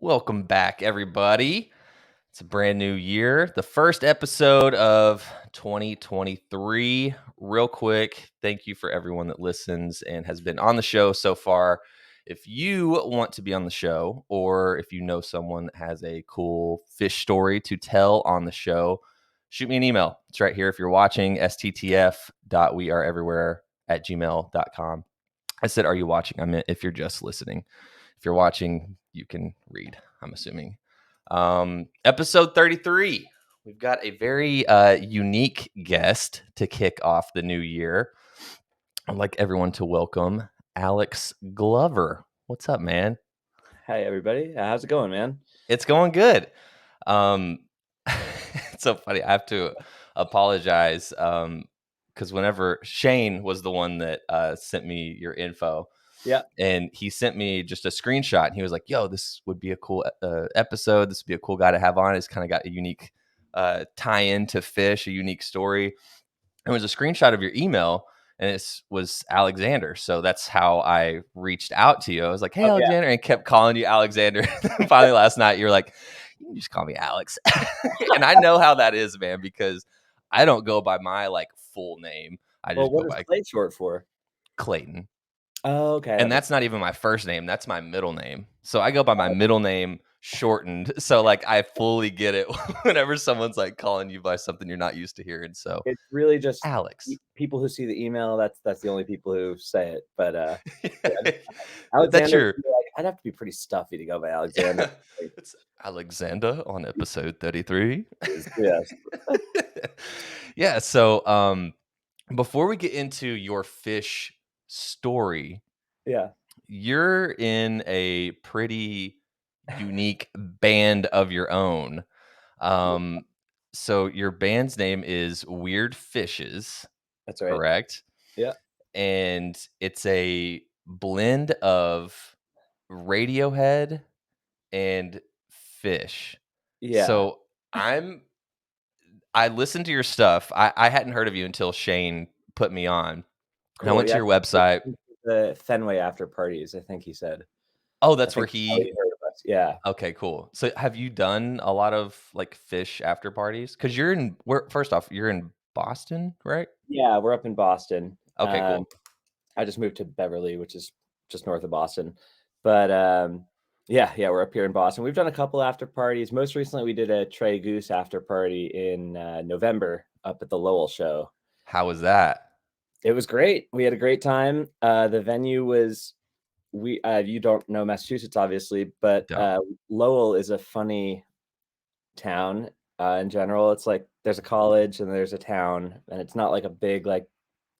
Welcome back, everybody. It's a brand new year, the first episode of 2023. Real quick, thank you for everyone that listens and has been on the show so far. If you want to be on the show, or if you know someone that has a cool Phish story to tell on the show, shoot me an email. It's right here if you're watching, sttf.weareeverywhere@gmail.com. I said, are you watching? I meant if you're just listening. If you're watching, you can read, I'm assuming. Episode 33. We've got a very unique guest to kick off the new year. I'd like everyone to welcome Alex Glover. What's up, man? Hey, everybody. How's it going, man? It's going good. It's so funny. I have to apologize because whenever Shane was the one that sent me your info, Yeah. and he sent me just a screenshot, and he was like, yo, this would be a cool episode. This would be a cool guy to have on. It's kind of got a unique tie-in to Phish, a unique story. It was a screenshot of your email, and it was Alexander. So that's how I reached out to you. I was like, hey, Oh, Alexander, and kept calling you Alexander. Finally, last night, you were like, you can just call me Alex. And I know how that is, man, because I don't go by my full name. I Well, just go what is by Clay short for? Clayton. Oh, okay. And that's not even my first name. That's my middle name. So I go by my middle name shortened. So I fully get it whenever someone's calling you by something you're not used to hearing. So It's really just Alex. people who see the email. That's the only people who say it. But yeah, That's Alexander, your I'd have to be pretty stuffy to go by Alexander. it's Alexander on episode 33. Yes. Yeah, so before we get into your Phish story, Yeah. you're in a pretty unique band of your own. So your band's name is Weird Phishes, That's right. correct? Yeah. And it's a blend of Radiohead and Phish. Yeah. So I listened to your stuff. I hadn't heard of you until Shane put me on. And I Cool. went to Yeah. your website. The Fenway after parties, I think he said. Oh, I that's where think that's how he heard of us. Yeah. okay, cool. So have you done a lot of Phish after parties? Because you're first off, you're in Boston, right? Yeah. We're up in Boston. Okay, cool. I just moved to Beverly, which is just north of Boston. But yeah, we're up here in Boston. We've done a couple after parties. Most recently, we did a Trey Goose after party in November up at the Lowell show. How was that? It was great. We had a great time. The venue was you don't know Massachusetts, obviously, but Lowell is a funny town in general. It's like there's a college and there's a town, and it's not like a big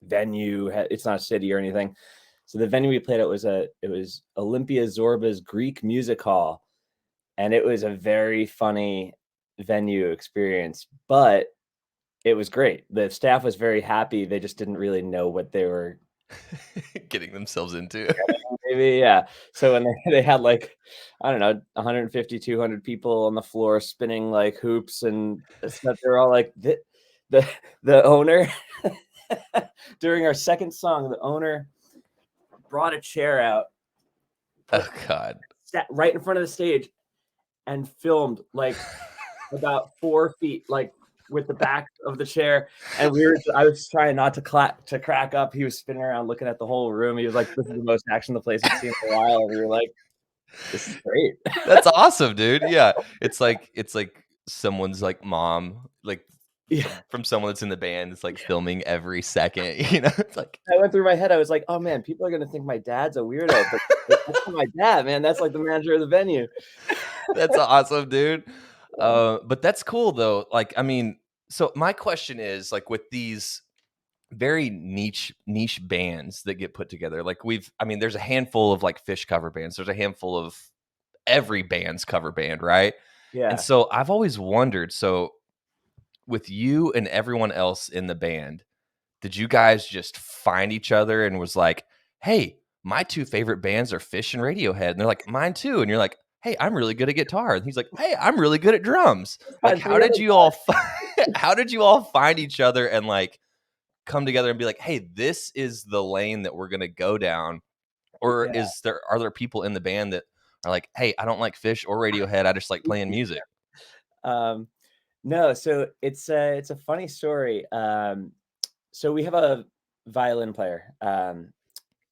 venue. It's not a city or anything. So the venue we played at was Olympia Zorba's Greek Music Hall, and it was a very funny venue experience, but it was great. The staff was very happy. They just didn't really know what they were getting themselves into. maybe, yeah. So when they had I don't know, 150, 200 people on the floor spinning hoops and stuff, they were all the owner during our second song, the owner brought a chair out, Oh God! sat right in front of the stage, and filmed about 4 feet, with the back of the chair. And I was trying not to crack up. He was spinning around looking at the whole room. He was like, "This is the most action the place has seen in a while." And we were like, "This is great." That's awesome, dude. Yeah, it's like someone's mom, Yeah. from someone that's in the band. It's filming every second. You know, it's I went through my head. I was like, "Oh man, people are gonna think my dad's a weirdo." But that's not my dad, man. That's the manager of the venue. That's awesome, dude. But that's cool though. I mean, so my question is with these very niche bands that get put together. There's a handful of Phish cover bands. There's a handful of every band's cover band, right? Yeah. And so I've always wondered, so with you and everyone else in the band, did you guys just find each other and was like, hey, my two favorite bands are Phish and Radiohead? And they're like, mine too. And you're like, hey, I'm really good at guitar. And he's like, hey, I'm really good at drums. How did you all how did you all find each other and come together and be like, hey, this is the lane that we're gonna go down? Or are there people in the band that Like, hey, I don't like Phish or Radiohead. I just like playing music. No, so it's a funny story. So we have a violin player.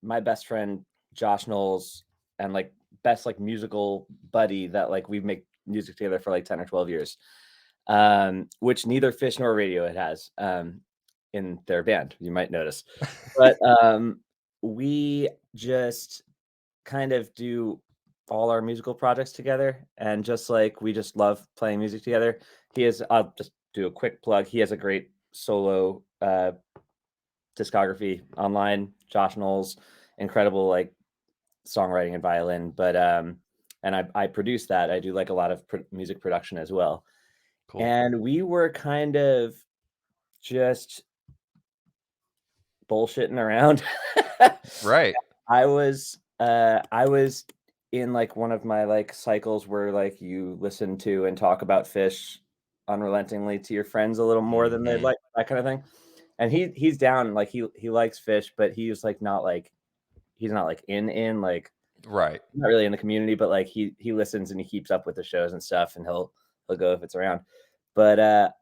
My best friend Josh Knowles, and like best like musical buddy that like we make music together for like 10 or 12 years. Which neither Phish nor Radiohead has in their band, you might notice. But we just kind of do all our musical projects together, and just like we just love playing music together. I'll just do a quick plug. He has a great solo discography online. Josh Knowles, incredible like songwriting and violin, but and I produce that. I do like a lot of music production as well. Cool. And we were kind of just bullshitting around. Right. I was in like one of my like cycles where like you listen to and talk about Phish unrelentingly to your friends a little more than they'd Mhm. like, that kind of thing. And he's down, like he likes Phish, but he's like not like he's not like in like Right. not really in the community, but like he listens and he keeps up with the shows and stuff, and he'll go if it's around. But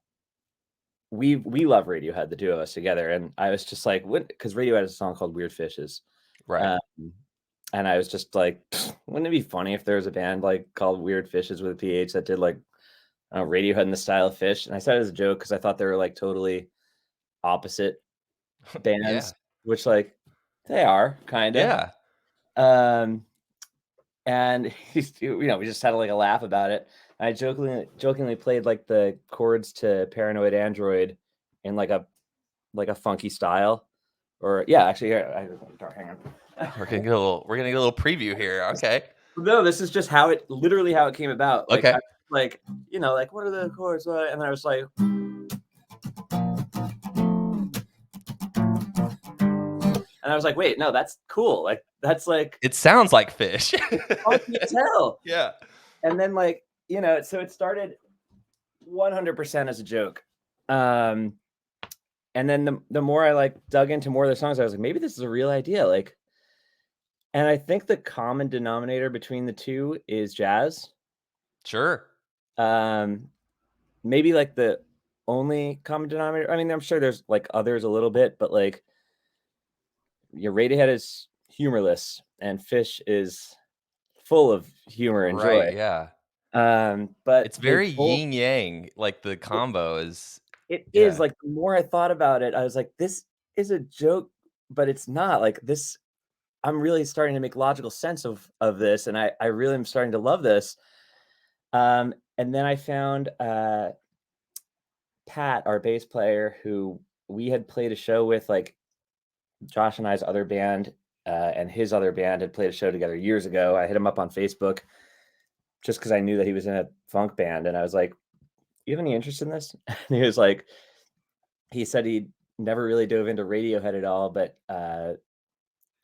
we love Radiohead, the two of us together, and I was just like, what? Because Radiohead has a song called Weird Phishes, Right. um, and I was just like, wouldn't it be funny if there was a band like called Weird Phishes with a PH that did like Radiohead in the style of Phish? And I said it as a joke because I thought they were like totally opposite Yeah. bands, which like they are kind of. Yeah. Um, and we just had like a laugh about it. I jokingly played like the chords to Paranoid Android in like a funky style. Or yeah, actually, here, hang on. We're gonna get a little preview here. Okay. No, this is just literally how it came about. Like, Okay. like like what are the chords? And I was like, wait, no, that's cool. Like, that's like It sounds like Phish. funky as hell. Yeah. And then like so it started 100% as a joke. Um, and then the more I like dug into more of the songs, I was like, maybe this is a real idea. Like, and I think the common denominator between the two is jazz. Sure. Um, maybe like the only common denominator. I mean, I'm sure there's like others a little bit, but like your Radiohead is humorless and Phish is full of humor and Right, joy. yeah. But It's they very both yin yang, like, the combo is it is yeah. like the more I thought about it, I was like, this is a joke, but it's not like this. I'm really starting to make logical sense of this, and I really am starting to love this. And then I found Pat, our bass player, who we had played a show with, like Josh and I's other band, and his other band had played a show together years ago. I hit him up on Facebook just because I knew that he was in a funk band, and I was like, "You have any interest in this?" And he was like, he said he never really dove into Radiohead at all, but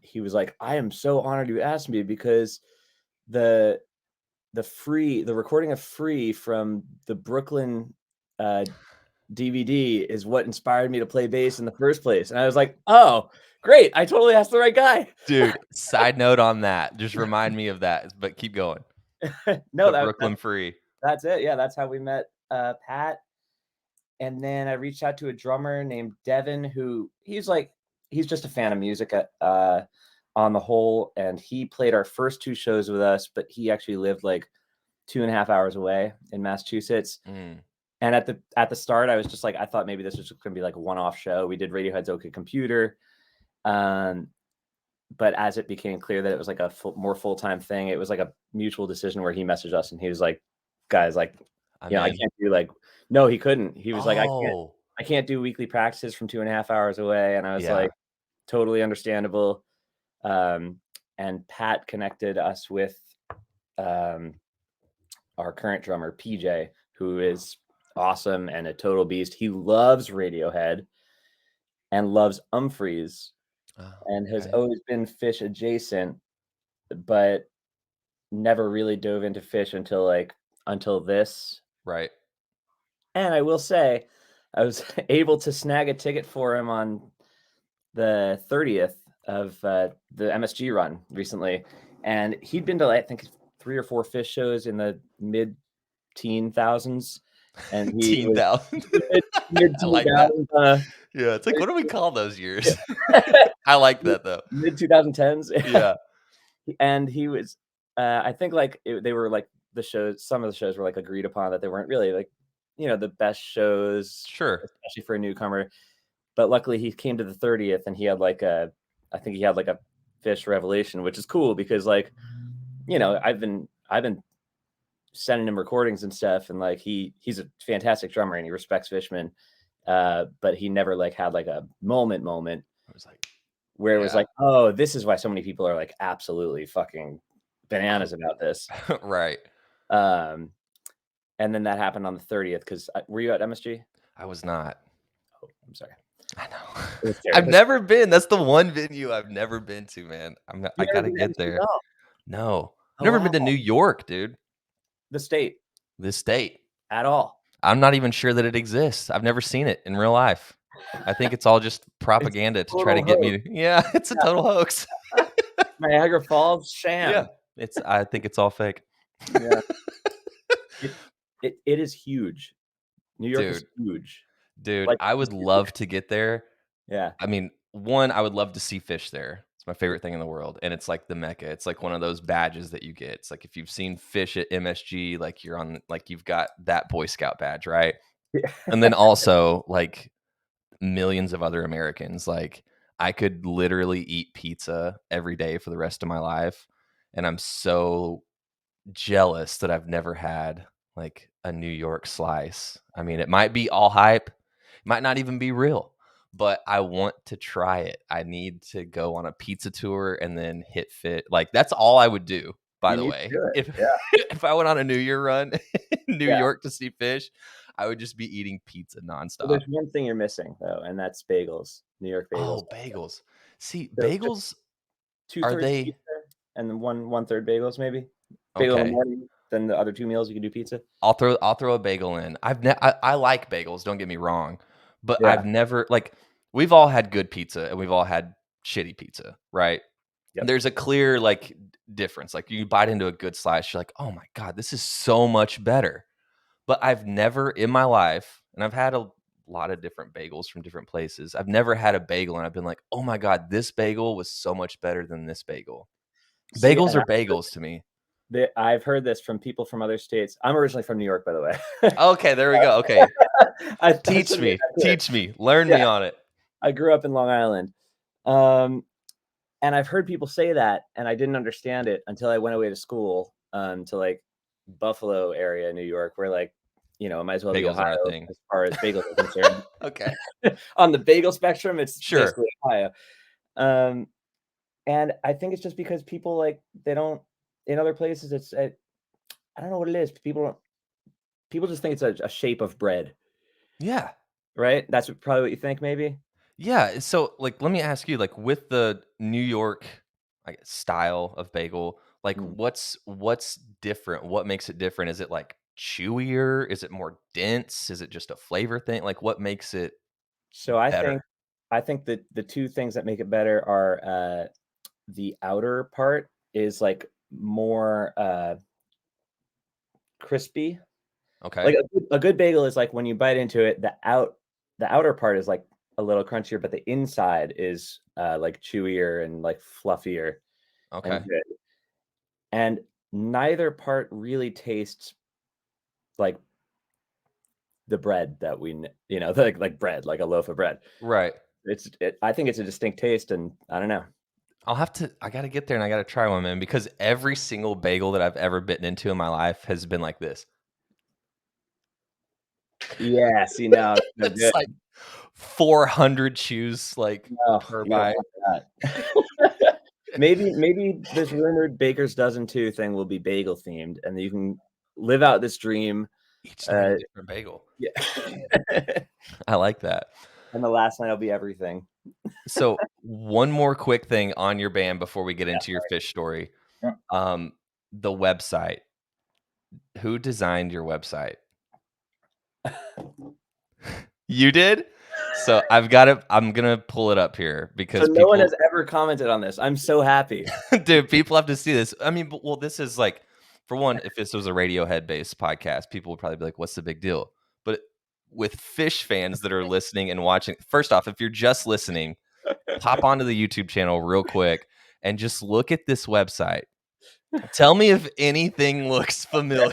he was like, "I am so honored you asked me because the the recording of Free from the Brooklyn uh, DVD is what inspired me to play bass in the first place." And I was like, "Oh, great! I totally asked the right guy." Dude, side note on that, just remind me of that, but keep going. No, The Brooklyn Free. that's it. Yeah, that's how we met Pat. And then I reached out to a drummer named Devin, who he's just a fan of music on the whole, and he played our first two shows with us, but he actually lived like 2.5 hours away in Massachusetts. Mm, And at the start, I was just like, I thought maybe this was just gonna be like a one-off show. We did Radiohead's OK Computer. Um, but as it became clear that it was like a more full-time thing, it was like a mutual decision where he messaged us and he was like, guys, like, I'm I in. can't do like, no, he couldn't. He was like, Oh, I can't do weekly practices from 2.5 hours away. And I was yeah. like, totally understandable. Um, and Pat connected us with um, our current drummer, PJ, who is awesome and a total beast. He loves Radiohead and loves Umphreys Oh, and has okay. always been Phish adjacent, but never really dove into Phish until this. Right. And I will say, I was able to snag a ticket for him on the 30th of the MSG run recently, and he'd been to I think 3 or 4 Phish shows in the mid-teen thousands, and he Teen was thousand. I mid-teen like that. thousands, Yeah, it's like, what do we call those years? yeah. I like that though. Mid-2010s, Yeah, and he was, I think, like, they were, like, the shows some of the shows were, like, agreed upon that they weren't really, like, the best shows, sure. especially for a newcomer, but luckily he came to the 30th and he had, like, I think he had, like, a Phish revelation, which is cool because, like, I've been sending him recordings and stuff, and, like, he's a fantastic drummer and he respects Fishman, but he never, like, had, like, a moment I was like, where it was yeah. like, "Oh, this is why so many people are, like, absolutely fucking bananas about this." Right. Um, and then that happened on the 30th 'cause were you at MSG? I was not. Oh, I'm sorry. I know. It was I've terrible. never been. That's the one venue I've never been to, man. I You've never gotta been to get MSG? there. Oh. No. I've Oh, never wow. been to New York, dude. The state This state. at all. I'm not even sure that it exists. I've never seen it in real life. I think it's all just It's a propaganda to try to total get hoax. me to yeah, it's a total hoax. Niagara Falls, Yeah. sham. I think it's all fake. Yeah. It it is huge. New York is Dude, huge. dude, Like, I it's would huge. love to get there. Yeah. I mean, one, I would love to see Phish there. It's my favorite thing in the world, and it's like the Mecca. It's like one of those badges that you get. It's like if you've seen Phish at MSG, like you're on, like you've got that Boy Scout badge, right? Yeah. And then also like millions of other Americans. Like I could literally eat pizza every day for the rest of my life, and I'm so jealous that I've never had like a New York slice. I mean, it might be all hype, it might not even be real, but I want to try it. I need to go on a pizza tour and then hit fit. Like that's all I would do, by You the need to way. do it. If Yeah. if I went on a New Year run in New Yeah. York to see Phish, I would just be eating pizza Well, nonstop. there's one thing you're missing though, and that's bagels. New York bagels. Oh, bagels. See, So just bagels, are 2/3 they pizza and then one-third bagels maybe. Bagel in the okay? morning, then the other 2 meals you can do pizza. I'll throw a bagel in. I like bagels, don't get me wrong, but Yeah. I've never like we've all had good pizza and we've all had shitty pizza, right? Yep. There's a clear like difference. Like you bite into a good slice, you're like, "Oh my god, this is so much better." But I've never in my life, and I've had a lot of different bagels from different places. I've never had a bagel and I've been like, "Oh my god, this bagel was so much better than this bagel." See, Bagels and are bagels to me. I've heard this from people from other states. I'm originally from New York, by the way. Okay, there we go. Okay. I Teach should make me. that clear. Teach me. Learn Yeah, me on it. I grew up in Long Island. Um, and I've heard people say that, and I didn't understand it until I went away to school, to, like, Buffalo area, New York, where, like, it might as well be Bagels Ohio aren't a thing. as far as bagels are concerned. Okay. On the bagel spectrum, it's Sure. basically Ohio. Um, and I think it's just because people, like, they don't in other places, I don't know what it is. People just think it's a shape of bread, Yeah. right? That's probably what you think maybe? Yeah, so, like, let me ask you, like, with the New York, I guess, style of bagel, like, Mm. what's different? What makes it different? Is it, like, chewier? Is it more dense? Is it just a flavor thing? Like, what makes it So I think better? I think that the 2 things that make it better are, the outer part is, like, more, crispy. Okay. Like, a good bagel is, like, when you bite into it, the outer part is, like, a little crunchier, but the inside is, like, chewier and, like, fluffier and Okay. good. And neither part really tastes like the bread that like bread, like a loaf of bread. Right. I think it's a distinct taste, and I don't know. I gotta get there and I gotta try one, man, because every single bagel that I've ever bitten into in my life has been like this. Yeah, see, no, that's no It's good. like 400 chews, like, No, per you don't bite. want that. Maybe this rumored Baker's Dozen 2 thing will be bagel themed, and you can live out this dream. Each night a Uh, different bagel. yeah. I like that. And the last night will be everything. So, one more quick thing on your band before we get Yeah, into your Phish story. sorry. Um, the website. Who designed your website? You did? So, I'm gonna pull it up here So because no one has people ever commented on this. I'm so happy. dude, people have to see this. I mean, well, this is like for one, if this was a Radiohead based podcast, people would probably be like, "What's the big deal?" But with Phish fans that are listening and watching, first off, if you're just listening, pop onto the YouTube channel real quick and just look at this website. Tell me if anything looks familiar.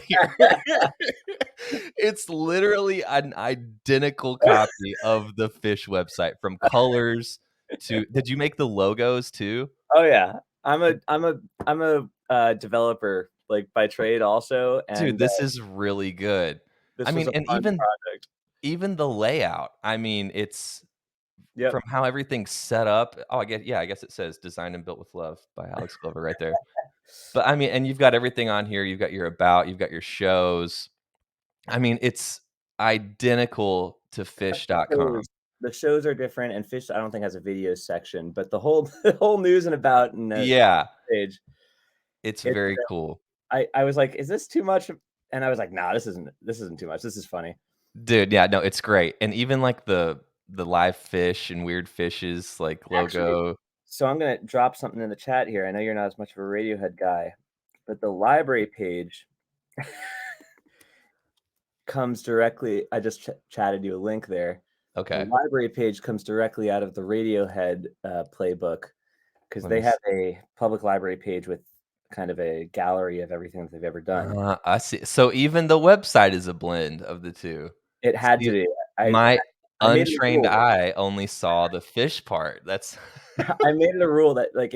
It's literally an identical copy of the Phish website from colors to did you make the logos too? Oh yeah. I'm a developer, like, by trade also, Dude, and, this is really good. I this was mean, a and fun project. even the layout, I mean, it's Yep. from how everything's set up. Oh, I guess it says "Designed and Built with Love" by Alex Glover right there. But, I mean and you've got everything on here. You've got your about, you've got your shows. I mean, it's identical to Phish.com. Shows the shows are different, and Phish, I don't think, has a video section, but the whole the whole news and about and the Yeah, page, it's it's, very cool. I was like, "Is this too much?" And I was like, "Nah, this isn't too much. This is funny." Dude, yeah, no, it's great, and even, like, the live fish and weird fishes, like, Actually, logo. so I'm gonna drop something in the chat here. I know you're not as much of a Radiohead guy, but the library page comes directly. I just chatted you a link there. The Okay, library page comes directly out of the Radiohead, playbook, because let me they have see. a public library page with kind of a gallery of everything that they've ever done. I see. So even the website is a blend of the 2. It had to See, be. I my I made it a untrained rule. eye only saw the fish part. That's I made it a rule that, like,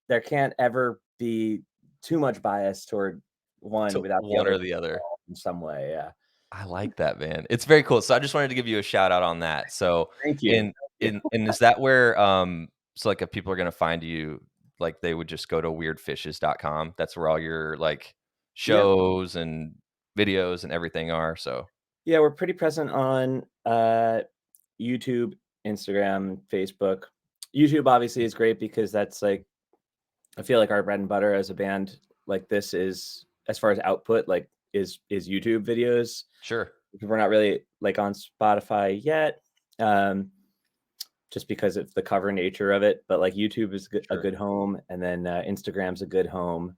there can't ever be too much bias toward one to without the one other or being the other. involved in some way, yeah. I like that, man. It's very cool. So I just wanted to give you a shout out on that. So Thank you. in in is that where so like if people are gonna find you, like they would just go to weirdfishes.com. That's where all your like Yeah. shows and videos and everything are. So Yeah, we're pretty present on, YouTube, Instagram, Facebook. YouTube obviously is great because that's, like, I feel like our bread and butter as a band like this is, as far as output, like, is YouTube videos. sure. We're not really, like, on Spotify yet, um, just because of the cover nature of it, but, like, YouTube is a Sure. good home, and then, Instagram's a good home,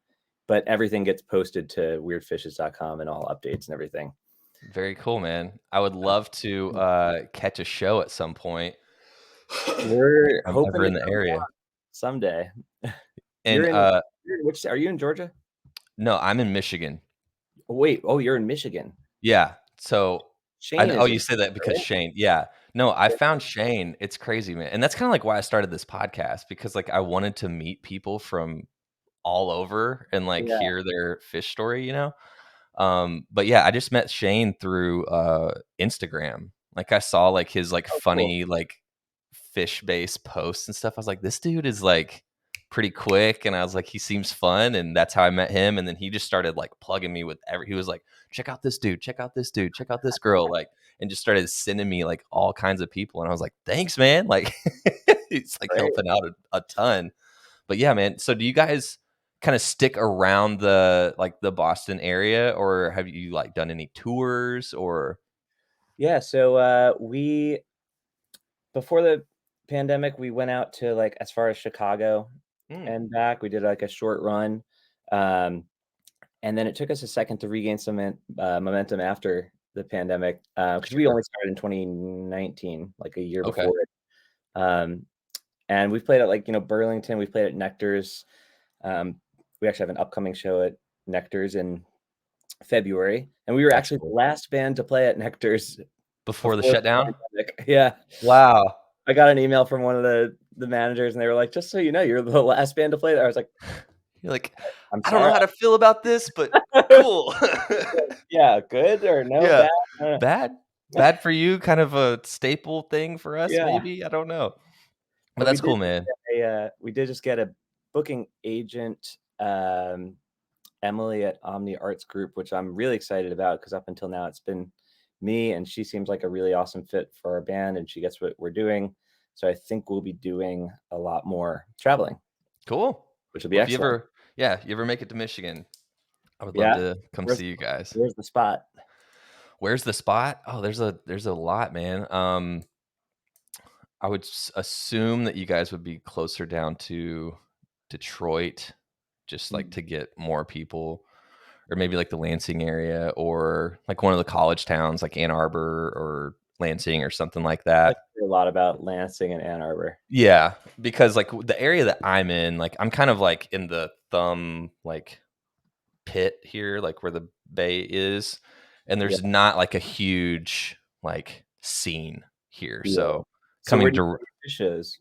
but everything gets posted to weirdfishes.com and all updates and everything. Very cool, man. I would love to catch a show at some point if We're I'm hoping ever to in the come area. someday. And You're in which, are you in Georgia? no, I'm in Michigan. Oh, wait, oh, you're in Michigan. Yeah. So I Shane kn oh, is in you say that because right? Shane. Yeah. No, I Yeah, found Shane. It's crazy, man. And that's kinda like why I started this podcast because, like, I wanted to meet people from all over and, like, yeah. hear their fish story, you know? But yeah, I just met Shane through, Instagram. Like, I saw, like, his, like, Oh, cool. funny, like, fish-based posts and stuff. I was like, "This dude is, like, pretty quick," and I was like, "He seems fun," and that's how I met him, and then he just started, like, plugging me with every he was like, "Check out this dude, check out this dude, check out this girl," like, and just started sending me, like, all kinds of people, and I was like, "Thanks, man," like, he's, like, Great. helping out a ton. But yeah, man, so do you guys kinda stick around the, like, the Boston area, or have you, like, done any tours or Yeah, so, we before the pandemic, we went out to, like, as far as Chicago Mm, and back. We did, like, a short run, um, and then it took us a second to regain some momentum after the pandemic, because we sure. only started in 2019, like, a year Okay. before it, um, and we've played at, like, Burlington, we've played at Nectar's, um, we actually have an upcoming show at Nectar's in February, and we were That's actually the cool. last band to play at Nectar's Before the before the shutdown? pandemic. Yeah. Wow. I got an email from one of the managers, and they were like, "Just so you know, you're the last band to play there." I was like, You're like, "I'm "I don't know sorry." how to feel about this, but cool." Yeah, good or no, Yeah. bad? Bad? Bad for you, kind of a staple thing for us, Yeah, maybe? I don't know. But but we that's did cool, just man. get a booking agent, Emily at Omni Arts Group, which I'm really excited about because up until now it's been me, and she seems like a really awesome fit for our band, and she gets what we're doing. So I think we'll be doing a lot more traveling, Cool. which will be Well, if you excellent. ever yeah, you ever make it to Michigan, I would love Yeah, to come where's see you guys. where's the spot? Where's the spot? Oh, there's a lot, man. I would assume that you guys would be closer down to Detroit, just like Mm, to get more people, or maybe like the Lansing area, or like one of the college towns like Ann Arbor or Lansing or something like I that. like to hear a lot about Lansing and Ann Arbor. Yeah, because like the area that I'm in, like I'm kind of like in the thumb like pit here, like where the bay is, and Yeah, there's not like a huge like scene here. yeah. So So where coming do you to go to Phish shows?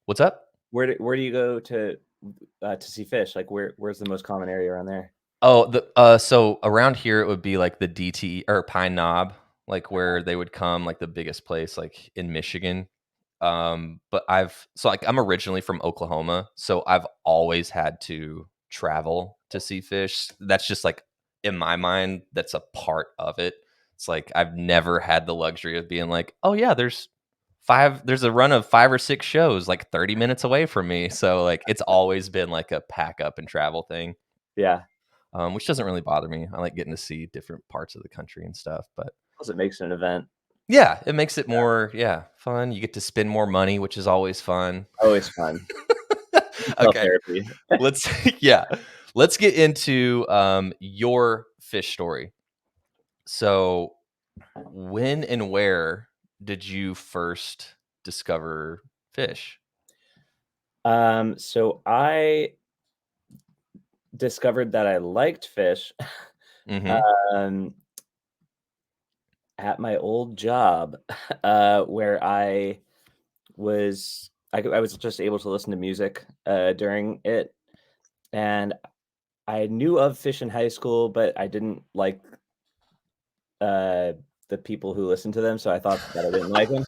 what's up? Where do you go to see Phish? Like, where's the most common area around there? Oh, the so around here it would be like the DT or Pine Knob, like where they would come, like the biggest place like in Michigan. But like I'm originally from Oklahoma, so I've always had to travel to see Phish. That's just like in my mind, that's a part of it. It's like I've never had the luxury of being like, oh yeah, there's a run of 5 or 6 shows like 30 minutes away from me. So like it's always been like a pack up and travel thing. Yeah. Which doesn't really bother me. I like getting to see different parts of the country and stuff, but Plus, it makes it an event. yeah, it makes it more, yeah, fun. You get to spend more money, which is always fun. Always fun. Retail Okay, therapy. let's yeah, let's get into your Phish story. So, when and where did you first discover Phish? So I discovered that I liked Phish, Mm-hmm. um, at my old job, where I was just able to listen to music, during it, and I knew of Phish in high school, but I didn't like, uh, the people who listened to them, so I thought that I didn't like them.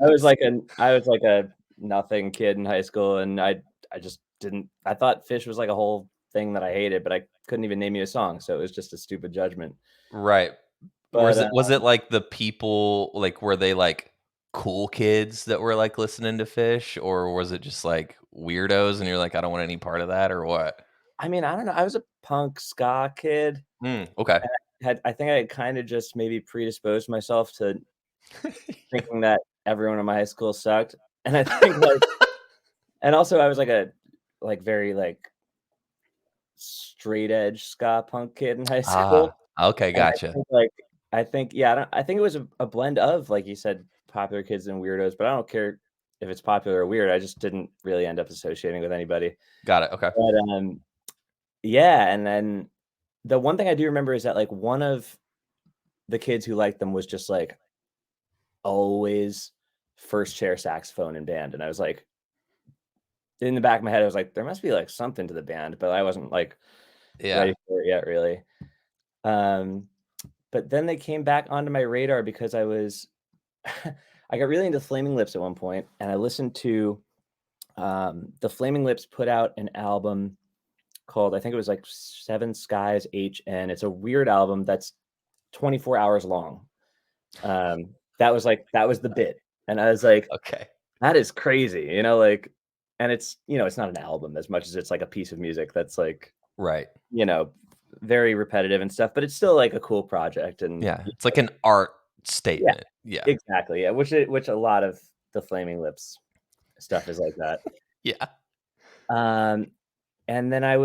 I was like a nothing kid in high school, and I just didn't I thought Phish was like a whole thing that I hated, but I couldn't even name you a song, so it was just a stupid judgment. Right. But, Was it like the people like were they like cool kids that were like listening to Fish, or was it just like weirdos and you're like, I don't want any part of that or what? I mean, I don't know, I was a punk ska kid, Okay. and I think I had kinda just maybe predisposed myself to thinking that everyone in my high school sucked, and I think, like and also I was like a, like, very, like, straight edge ska punk kid in high school. Ah, okay, And gotcha. I think yeah, I think it was a blend of, like you said, popular kids and weirdos, but I don't care if it's popular or weird, I just didn't really end up associating with anybody. Got it. Okay. But, yeah, and then the one thing I do remember is that, like, one of the kids who liked them was just, like, always first chair saxophone in band, and I was like in the back of my head, I was like, "There must be, like, something to the band," but I wasn't, like, Yeah. ready for it yet, really. Um, but then they came back onto my radar because I was I got really into Flaming Lips at one point, and I listened to, the Flaming Lips put out an album called I think it was, like, Seven Skies HN. It's a weird album that's 24 hours long. That was the bit, and I was like, Okay. "That is crazy," like and it's it's not an album as much as it's, like, a piece of music that's, like, Right. you know, very repetitive and stuff, but it's still, like, a cool project, and Yeah. It's like an art yeah, statement. Yeah. exactly, yeah, which a lot of the Flaming Lips stuff is like that. Yeah. Um, and then I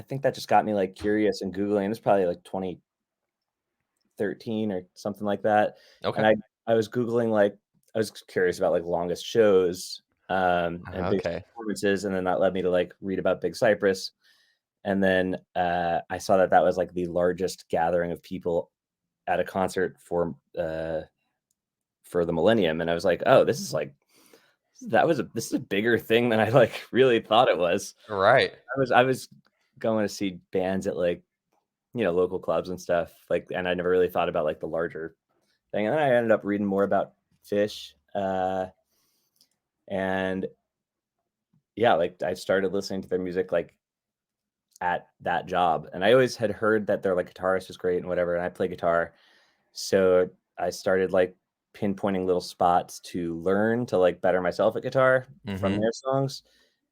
think that just got me, like, curious and Googling, it's probably, like, 2013 or something like that, Okay. and I was Googling, like I was curious about, like, longest shows, and biggest Okay. performances, and then that led me to, like, read about Big Cypress, and then, I saw that that was, like, the largest gathering of people at a concert for the millennium, and I was like, "Oh, this is, like this is a bigger thing than I, like, really thought it was." Right. I was going to see bands at, like, local clubs and stuff, like and I never really thought about, like, the larger thing, and then I ended up reading more about Phish, and yeah, like, I started listening to their music, like, at that job, and I always had heard that their, like, guitarist was great and whatever, and I play guitar, so I started, like, pinpointing little spots to learn to, like, better myself at guitar from Mhm. their songs,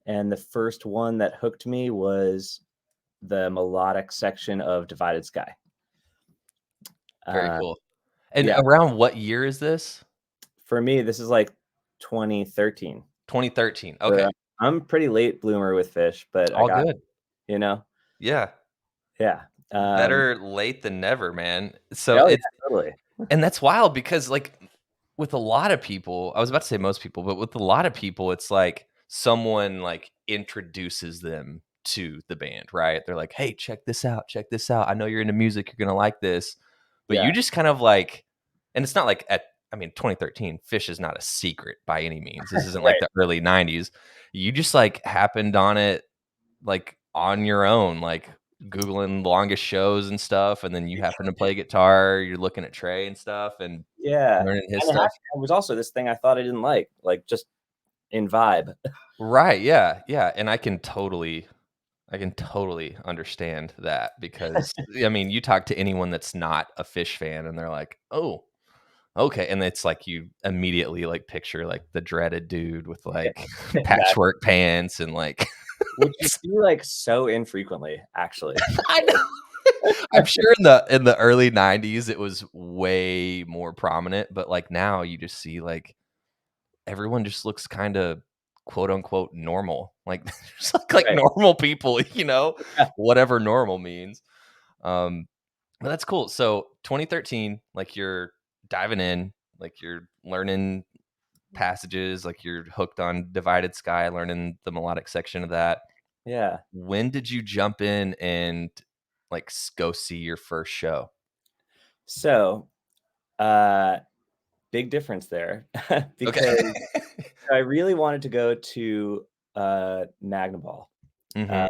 and the first one that hooked me was the melodic section of Divided Sky. Very Uh, cool. And yeah, around what year is this? for me, this is, like, 2013. 2013. So, Okay. I'm pretty late bloomer with Phish, but I All got good. you know? Yeah. Yeah. Better late than never, man. So Oh, yeah, it's totally. and that's wild because, like, with a lot of people, I was about to say most people, but with a lot of people, it's like someone, like, introduces them to the band, right? They're like, "Hey, check this out, check this out. I know you're into music, you're gonna like this." But you Yeah. just kind of, like, and it's not like I mean, 2013, Phish is not a secret by any means. This isn't like Right. the early '90s. You just, like, happened on it, like, on your own, like, Googling longest shows and stuff, and then you happen to play guitar, you're looking at Trey and stuff and Yeah. learning his And stuff. it was also this thing I thought I didn't like just in vibe. Right, yeah, yeah, and I can totally understand that because, I mean, you talk to anyone that's not a Phish fan and they're like, "Oh, okay," and it's like you immediately, like, picture, like, the dreaded dude with, Yeah, like, exactly. patchwork pants and, like Which you see, like, so infrequently, actually. I know. I'm sure in the early '90s, it was way more prominent, but, like, now you just see, like, everyone just looks kinda, quote, unquote, "normal." Like, just like Right. normal people, Yeah. whatever normal means. But that's cool. So, 2013, like, you're diving in, like, you're learning passages, like, you're hooked on Divided Sky, learning the melodic section of that. Yeah. When did you jump in and, like, go see your first show? So, uh, big difference there Okay. because I really wanted to go to, Magnaball, uh,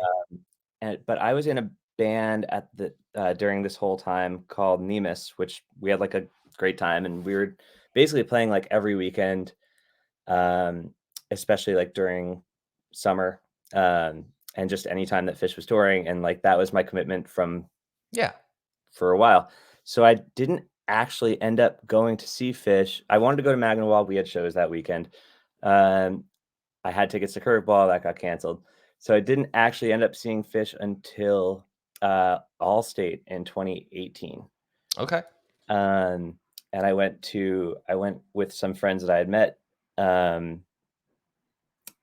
Mhm. but I was in a band at the during this whole time called Nemus, which we had, like, a great time, and we were basically playing, like, every weekend, um, especially, like, during summer, and just anytime that Phish was touring, and, like, that was my commitment from Yeah. for a while. So I didn't actually end up going to see Phish. I wanted to go to Magnum we had shows that weekend. Um, I had tickets to Curveball, that got canceled. So I didn't actually end up seeing Phish until, Allstate in 2018. Okay. Um, and I went with some friends that I had met, um,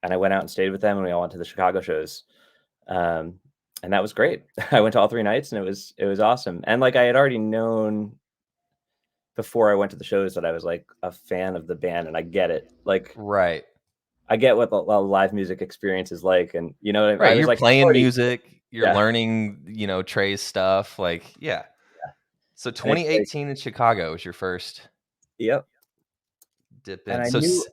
and I went out and stayed with them, and we all went to the Chicago shows. Um, and that was great. I went to all 3 nights, and it was awesome. And, like, I had already known before I went to the shows that I was, like, a fan of the band, and I get it. Like, Right. I get what the live music experience is like, and, you know, I Right, was you're like, playing already music, you're yeah, learning, Trey's stuff, like, yeah. yeah, So and it's like 2018 in Chicago was your first yep, dip and in. I So knew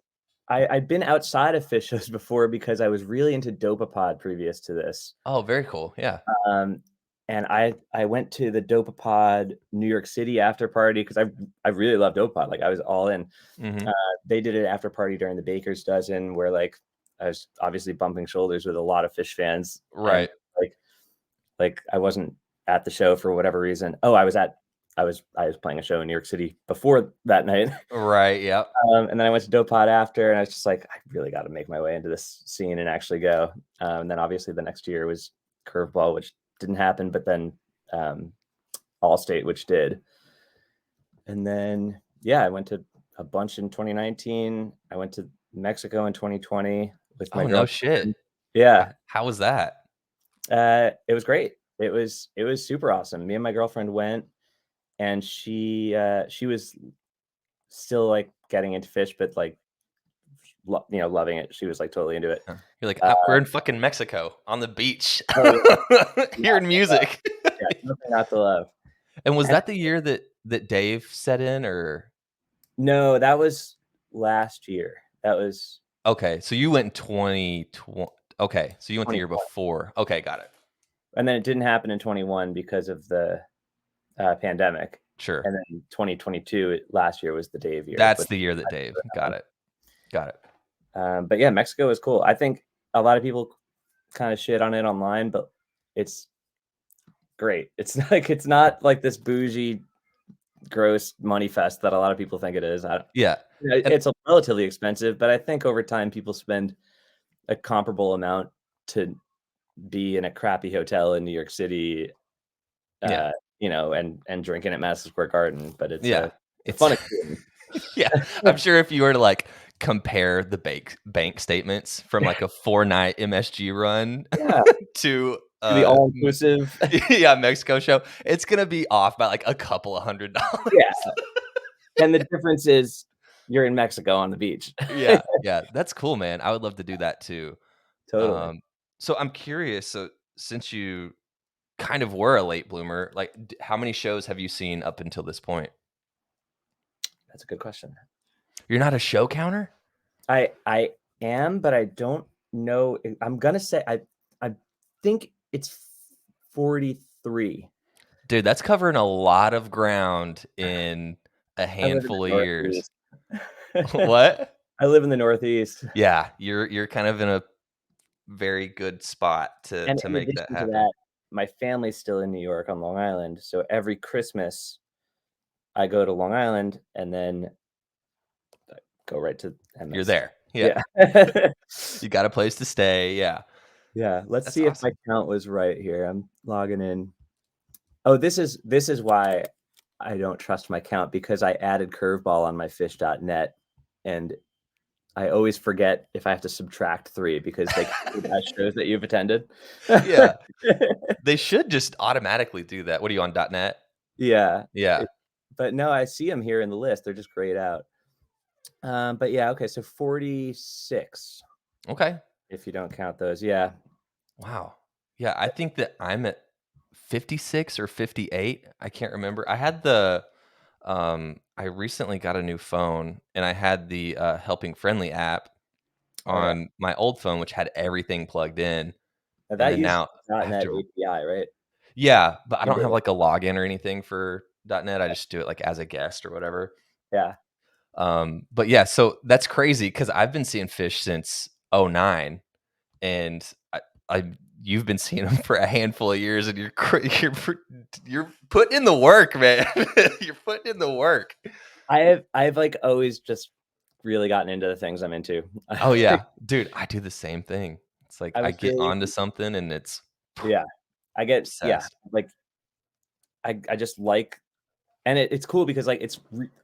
I'd been outside of Phish shows before because I was really into Dopapod previous to this. oh, very cool, yeah. Um, and I went to the Dopapod New York City after party because I really love Dopapod, like, I was all in. Mhm. Uh, they did an after party during the Baker's Dozen where, like, I was obviously bumping shoulders with a lot of Phish fans, and, Right. like I wasn't at the show for whatever reason. Oh, I was playing a show in New York City before that night. Right, yep. And then I went to Dopapod after, and I was just like, "I really gotta make my way into this scene and actually go." And then obviously the next year was Curveball, which didn't happen, but then, um, Allstate, which did. And then, yeah, I went to a bunch in 2019. I went to Mexico in 2020 with my Oh, no girlfriend. shit. Yeah, How was that? it was great. It was super awesome. Me and my girlfriend went, and she was still, like, getting into Phish, but, like, loving it. She was, like, totally into it. Huh. You're like, Uh, we're in fucking Mexico on the beach oh, yeah, hearing music." yeah, nothing not to love. And was And that the year that Dave set in, or no, that was last year. That was okay, so you went in 2020. Okay, so you went the year 2020, before. Okay, got it. and then it didn't happen in 21 because of the pandemic, Sure. and then 2022, last year was the Dave year, That's which the year that Dave got it. Got it. but yeah, Mexico is cool. I think a lot of people kinda shit on it online, but it's great. It's not like this bougie, gross money fest that a lot of people think it is. Yeah, and It's a relatively expensive, but I think over time people spend a comparable amount to be in a crappy hotel in New York City, yeah, and drinking at Madison Square Garden, but it's yeah. a It's fun experience. yeah, I'm sure if you were to, like, compare the bank statements from, like, a 4-night MSG run Yeah, to The all-inclusive. yeah, Mexico show. It's gonna be off by like a couple of Yeah, $100. and the difference is you're in Mexico on the beach. Yeah, yeah, that's cool, man. I would love to do that too. Totally. Um, so I'm curious. So since you kind of were a late bloomer, like, how many shows have you seen up until this point? That's a good question. You're not a show counter? I am, but I don't know. I'm gonna say I think it's 43. Dude, that's covering a lot of ground in a I live in handful of the years. Northeast. What? I live in the Northeast. Yeah, you're kind of in a very good spot And to in make that addition to happen. that, my family's still in New York on Long Island, so every Christmas, I go to Long Island and then go right to You're MS. there. Yeah. Yeah. You got a place to stay. Yeah. Yeah, let's That's see if my awesome. count was right here. I'm logging in. Oh, this is why I don't trust my count, because I added curveball on my Phish.net, and I always forget if I have to subtract 3 because they count it as shows that you've attended. Yeah. They should just automatically do that. What are you on .net? Yeah, Yeah. but no, I see them here in the list. They're just grayed out. But yeah, okay, so 46 Okay. if you don't count those. Yeah. Wow. Yeah, I think that I'm at 56 or 58. I can't remember. I recently got a new phone and I had the Helping Friendly app Oh, yeah. on my old phone, which had everything plugged in. Now And that then uses now I have .NET to, API, right? yeah, but I don't have Into like a login or anything for .net. I just do it like as a guest or whatever. Yeah. But yeah, so that's crazy because I've been seeing Phish since '09, and I you've been seeing them for a handful of years, and you're putting in the work, man. You're putting in the work. I've, like, always just really gotten into the things I'm into. Oh yeah, dude, I do the same thing. It's like I I was get really onto something, and it's Yeah. Yeah, obsessed. like, I just like, and it's cool because, like,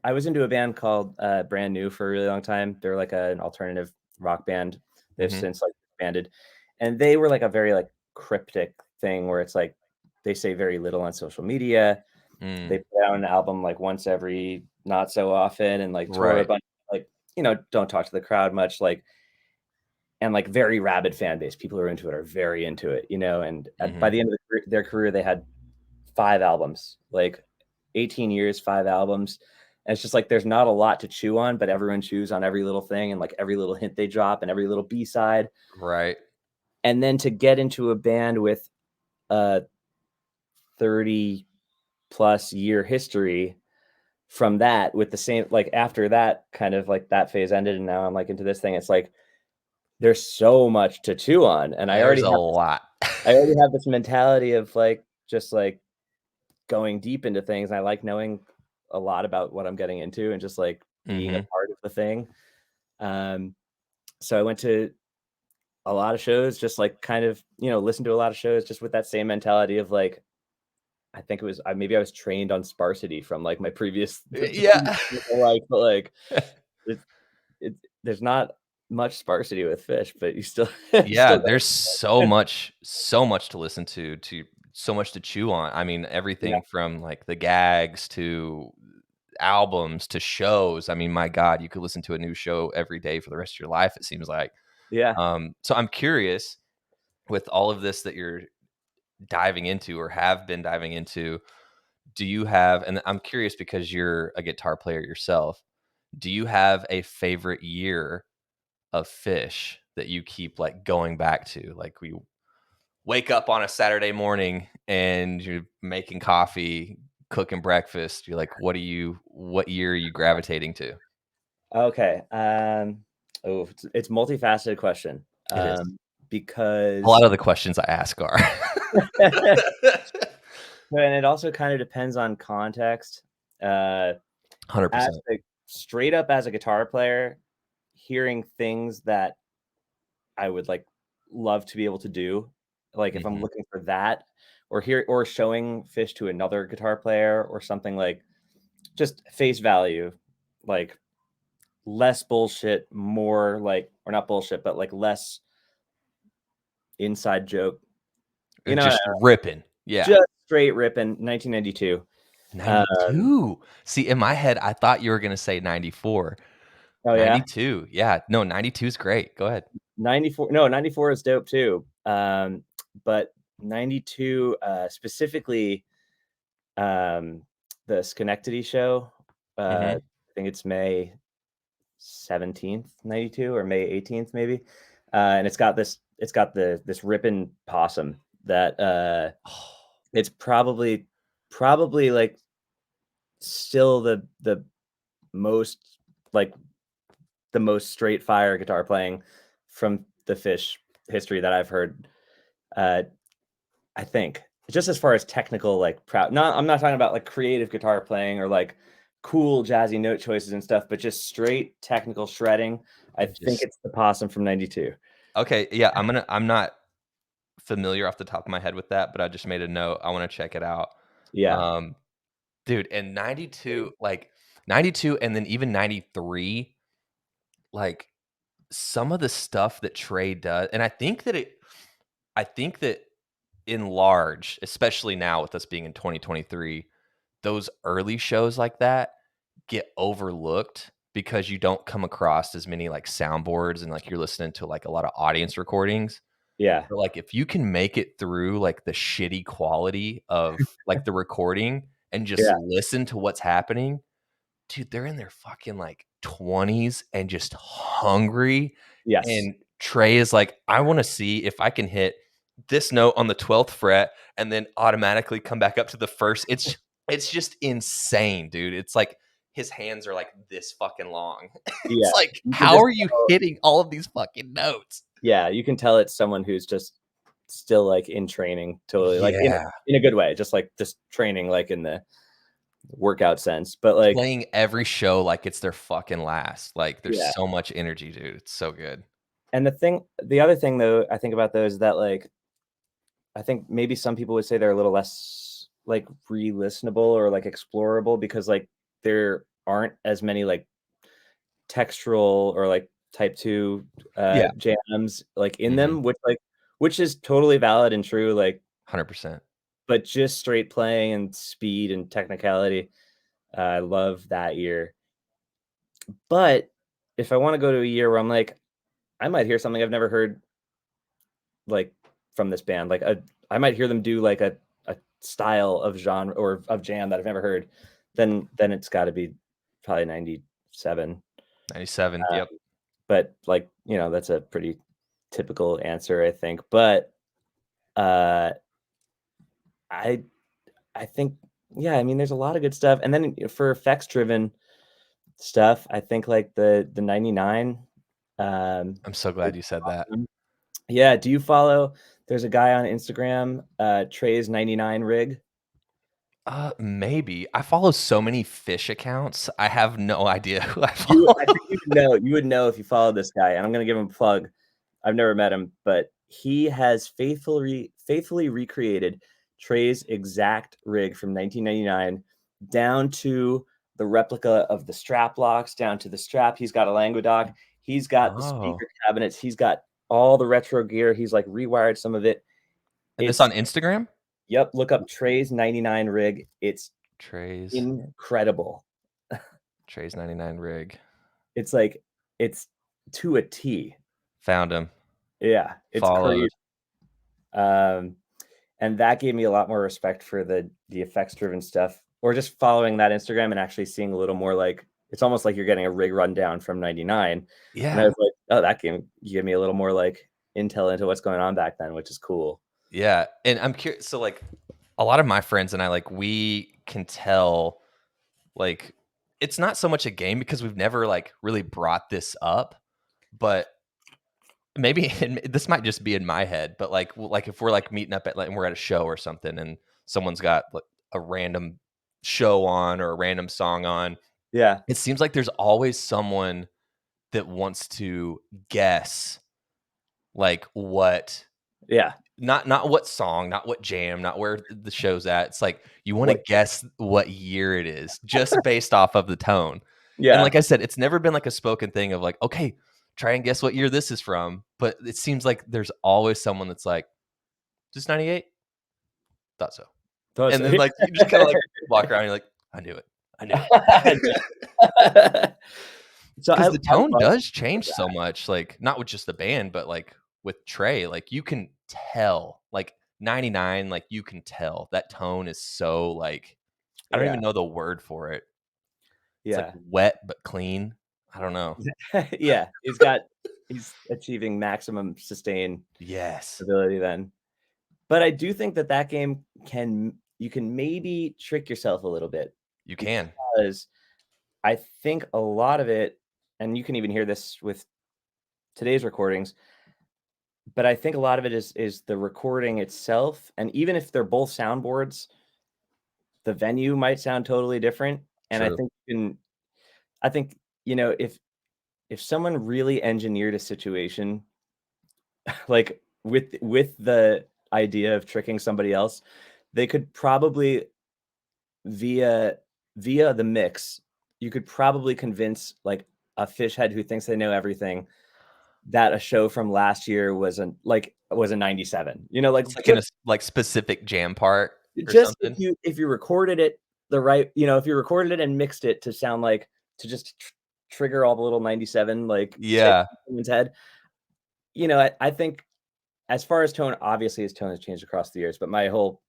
I was into a band called, Brand New for a really long time. They're like an alternative rock band. They've Hmm. since, like, expanded, and they were, like, a very, like, cryptic thing where it's, like, they say very little on social media. They Mm, put out an album, like, once every not so often and, like, tour a right. bunch, like, don't talk to the crowd much, like, and, like, very rabid fan base. People who are into it are very into it, and by Hmm. the end of their career, they had 5 albums, like 18 years, 5 albums. And it's just like there's not a lot to chew on, but everyone chews on every little thing and like every little hint they drop and every little B-side. Right. And then to get into a band with a 30 plus year history from that with the same, like, after that kind of like that phase ended and now I'm like into this thing, it's like there's so much to chew on. And There's a lot. I already have this mentality of like just like going deep into things. I like knowing a lot about what I'm getting into and just like being a Hmm. part of the thing. Um, so I went to a lot of shows, just like kind of, listen to a lot of shows just with that same mentality of like, I think it was, maybe I was trained on sparsity from like my previous, the previous Yeah. life, but like, it, it, there's not much sparsity with Phish, but you still, you Yeah, still got there's so much to listen to so much to chew on. I mean, yeah, everything from, like, the gags to albums to shows. I mean, my god, you could listen to a new show every day for the rest of your life, it seems like. yeah. So I'm curious, with all of this that you're diving into or have been diving into, do you have and I'm curious because you're a guitar player yourself, do you have a favorite year of Phish that you keep, like, going back to? Like, we wake up on a Saturday morning and you're making coffee, cooking breakfast. You're like, what year are you gravitating to? Okay. Oh, it's multifaceted question. It is. A lot Because of the questions I ask are. and it also kind of depends on context. Uh, as 100%. straight up as a guitar player, hearing things that I would like love to be able to do, like if I'm Mhm. looking for that, or showing Phish to another guitar player or something, like just face value, like less bullshit, more like, or not bullshit, but like less inside joke, You know, just ripping. Yeah. just straight ripping. 1992. 92. See, in my head, I thought you were gonna say 94. Oh yeah, 92. Yeah. No, 92 is great. Go ahead. 94. No, 94 is dope too. But 92, specifically, um, the Schenectady show. I Mhm. think it's May 17th, 92, or May 18th, maybe. And it's got this ripping possum that it's probably like still the most like the most straight fire guitar playing from the Phish history that I've heard. Uh, I think just as far as technical, like proud. Not I'm not talking about like creative guitar playing or like cool jazzy note choices and stuff, but just straight technical shredding. I think Just it's the Possum from '92. okay, yeah, I'm not familiar off the top of my head with that, but I just made a note. I wanna check it out. Yeah, Um, dude, and 92, like, 92 and then even 93, like, some of the stuff that Trey does and I think that in large, especially now with us being in 2023, those early shows like that get overlooked because you don't come across as many, like, soundboards and, like, you're listening to, like, a lot of audience recordings. yeah, But, like, if you can make it through, like, the shitty quality of, like, the recording and just yeah, listen to what's happening, dude, they're in their fucking, like, 20s and just hungry, yes, and Trey is like, "I wanna see if I can hit this note on the 12th fret and then automatically come back up to the first." It's just insane, dude. It's like his hands are, like, this fucking long. yeah. It's like, You can how just are you hitting all of these fucking notes? Yeah, you can tell it's someone who's just still like in training, totally like Yeah. in a good way, just training like in the workout sense. But like, Playing every show like it's their fucking last. Like, there's yeah. so much energy, dude. It's so good. And the other thing though, I think about those is that like I think maybe some people would say they're a little less like re-listenable or like explorable because like there aren't as many like textural or like type 2 Yeah. jams like in Mhm. them, which is totally valid and true, like, 100%. but just straight playing and speed and technicality, I love that year. But if I want to go to a year where I'm like, I might hear something I've never heard like from this band, like I might hear them do like a style of genre or of jam that I've never heard, then it's got to be probably 97. 97. Yep. But like, that's a pretty typical answer, I think. But uh I I think, yeah, I mean there's a lot of good stuff. And then for effects driven stuff, I think like the 99, um I'm so glad you said that. yeah, do you follow, there's a guy on Instagram, Trey's 99 rig. Maybe. I follow so many fish accounts. I have no idea who I I follow. think you would know if you follow this guy, and I'm gonna give him a plug. I've never met him, but he has faithfully recreated Trey's exact rig from 1999 down to the replica of the strap locks, down to the strap. He's got a Languedoc. He's got the Oh. speaker cabinets. He's got all the retro gear. He's like rewired some of it. And this on It's Instagram? Yep. Look up Trey's 99 rig. It's Trey's incredible. Trey's 99 rig. It's like it's to a T. Found him. Yeah, it's Followed. crazy. Um, and that gave me a lot more respect for the effects driven stuff, or just following that Instagram and actually seeing a little more like it's almost like you're getting a rig rundown from '99. And I Yeah. was like, oh, that gave me a little more like intel into what's going on back then, which is cool. Yeah. And I'm curious. So, like, a lot of my friends and I, like, we can tell, like, it's not so much a game because we've never, like, really brought this up, but maybe and this might just be in my head, but, like, if we're, like, meeting up at, like and we're at a show or something and someone's got, like, a random show on or a random song on, Yeah, it seems like there's always someone that wants to guess, like, what yeah. not what song, not what jam, not where the show's at. It's like you wanna What? guess what year it is just based off of the tone. And Yeah, like I said, it's never been like a spoken thing of like, "Okay, try and guess what year this is from." But it seems like there's always someone that's like, "Is this 98?" thought so. Thought And so. then, like, you just kinda, like, walk around, you're like, "I knew it. I knew I it." know. So Because the I tone love does change so that. much, like, not with just the band, but, like, with Trey, like, you can tell, like, 99, like, you can tell that tone is so, like, I don't even Yeah, know the word for it. It's, like, yeah. wet but clean. I don't know. Yeah, he's achieving maximum sustain Yes, ability then. But I do think that that game you can maybe trick yourself a little bit you can. because I think a lot of it, and you can even hear this with today's recordings, but I think a lot of it is the recording itself, and even if they're both soundboards, the venue might sound totally different, and True. I think, if someone really engineered a situation, like, with the idea of tricking somebody else, they could probably via via the mix, you could probably convince, like, a fish head who thinks they know everything that a show from last year was a 97. Like, It's, like, in a like, specific jam part or just something. if you recorded it the right if you recorded it and mixed it to sound like to just trigger all the little 97, like, tick Yeah. in someone's head, I think as far as tone, obviously his tone has changed across the years, but my whole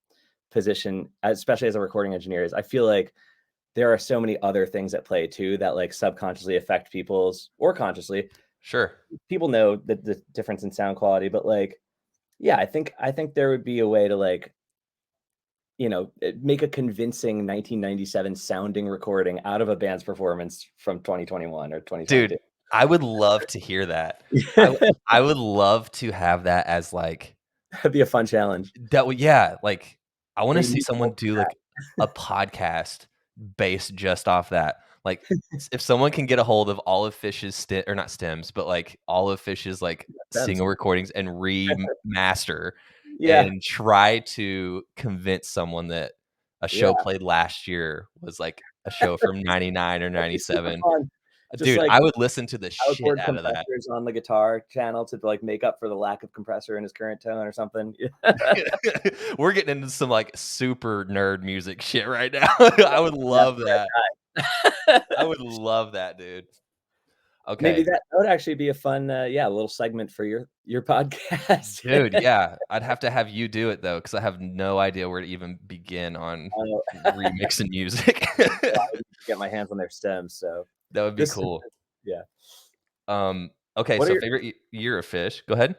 position, especially as a recording engineer, is I feel like there are so many other things at play too that like subconsciously affect people's or consciously. Sure. People know the difference in sound quality, but like, yeah, I think there would be a way to like, make a convincing 1997 sounding recording out of a band's performance from 2021 or 2022. Dude, I would love to hear that. I would love to have that as, like, That'd be a fun challenge. that would yeah, like, I wanna They see need someone both do, like, tracks. a podcast based just off that. Like, if someone can get a hold of all of Phish's or not stems, but, like, all of Phish's, like, Stems. single recordings and remaster Yeah, and try to convince someone that a show yeah. played last year was, like, a show from '99 or That'd be super '97. fun. Just Dude, like I would listen to the shit outboard out of that. compressors on the guitar channel to like make up for the lack of compressor in his current tone or something. Yeah. We're getting into some, like, super nerd music shit right now. I would That's love where that. I I die. would love that, dude. Maybe Okay. that would actually be a fun, yeah, little segment for your podcast. Dude, yeah. I'd have to have you do it, though, because I have no idea where to even begin on Oh, remixing music. well, I would need to get my hands on their stems, so That would be this is cool. yeah. Okay, What are so your favorite year of Phish. Go ahead.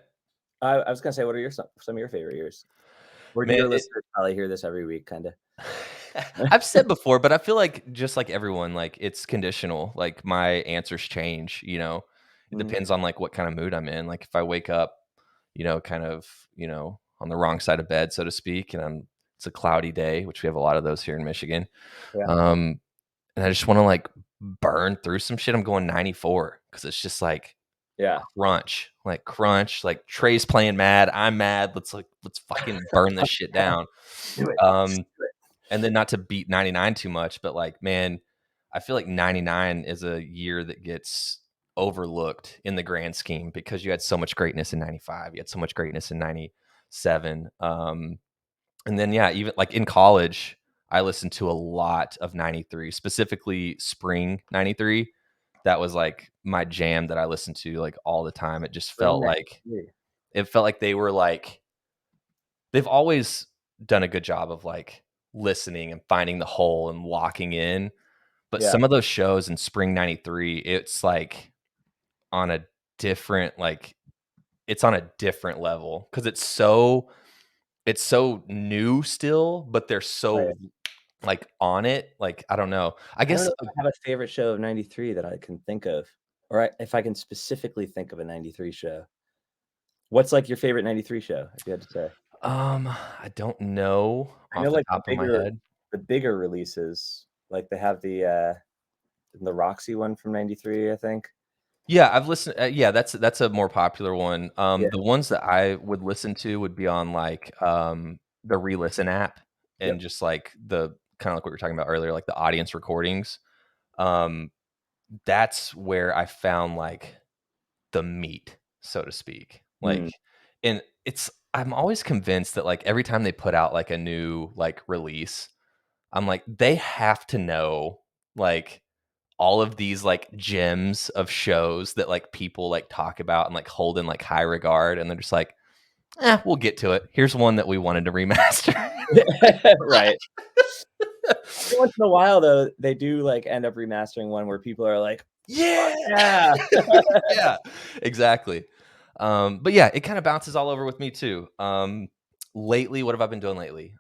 I was gonna say, what are some of your favorite years? Where Man, your listeners probably hear this every week, kinda. I've said before, but I feel like just like everyone, like, it's conditional. Like, my answers change, you know? It Mhm. depends on, like, what kind of mood I'm in. Like, if I wake up, kind of, on the wrong side of bed, so to speak, and it's a cloudy day, which we have a lot of those here in Michigan, Yeah, um, and I just wanna, like, burn through some shit, I'm going 94 because it's just, like, yeah. crunch, like, Trey's playing mad, I'm mad, let's fucking burn this shit down. Do it. Just Um, do it. and then not to beat 99 too much, but, like, man, I feel like 99 is a year that gets overlooked in the grand scheme because you had so much greatness in 95, you had so much greatness in 97, and then, yeah, even, like, in college, I listened to a lot of 93, specifically spring 93. That was, like, my jam that I listened to, like, all the time. Bring that. Yeah. It felt like they were, like they've always done a good job of, like, listening and finding the hole and locking in, but Yeah, some of those shows in spring '93, it's, like, on a different, like it's on a different level because it's so new still, but they're right. so, like, on it, like, I don't know. I I don't guess, know if I have a favorite show of '93 that I can think of, or if I can specifically think of a '93 show. What's, like, your favorite '93 show, if you had to say? I don't know I know, off the like, top of my head. the bigger releases, like, they have the Roxy one from '93, I think. Yeah, I've listened yeah, that's a more popular one. Yeah, The ones that I would listen to would be on, like, the re-listen app and yep. just, like, the kinda like what we were talking about earlier, like, the audience recordings. Um, that's where I found, like, the meat, so to speak. Mm, Like and it's I'm always convinced that, like, every time they put out, like, a new, like, release, I'm like, they have to know, like, all of these, like, gems of shows that, like, people, like, talk about and, like, hold in, like, high regard, and they're just like, we'll get to it. Here's one that we wanted to remaster." Right. Every once in a while, though, they do, like, end up remastering one where people are like, "Fuck Yeah! yeah." Yeah, exactly. But yeah, it kinda bounces all over with me too. Lately, what have I been doing lately?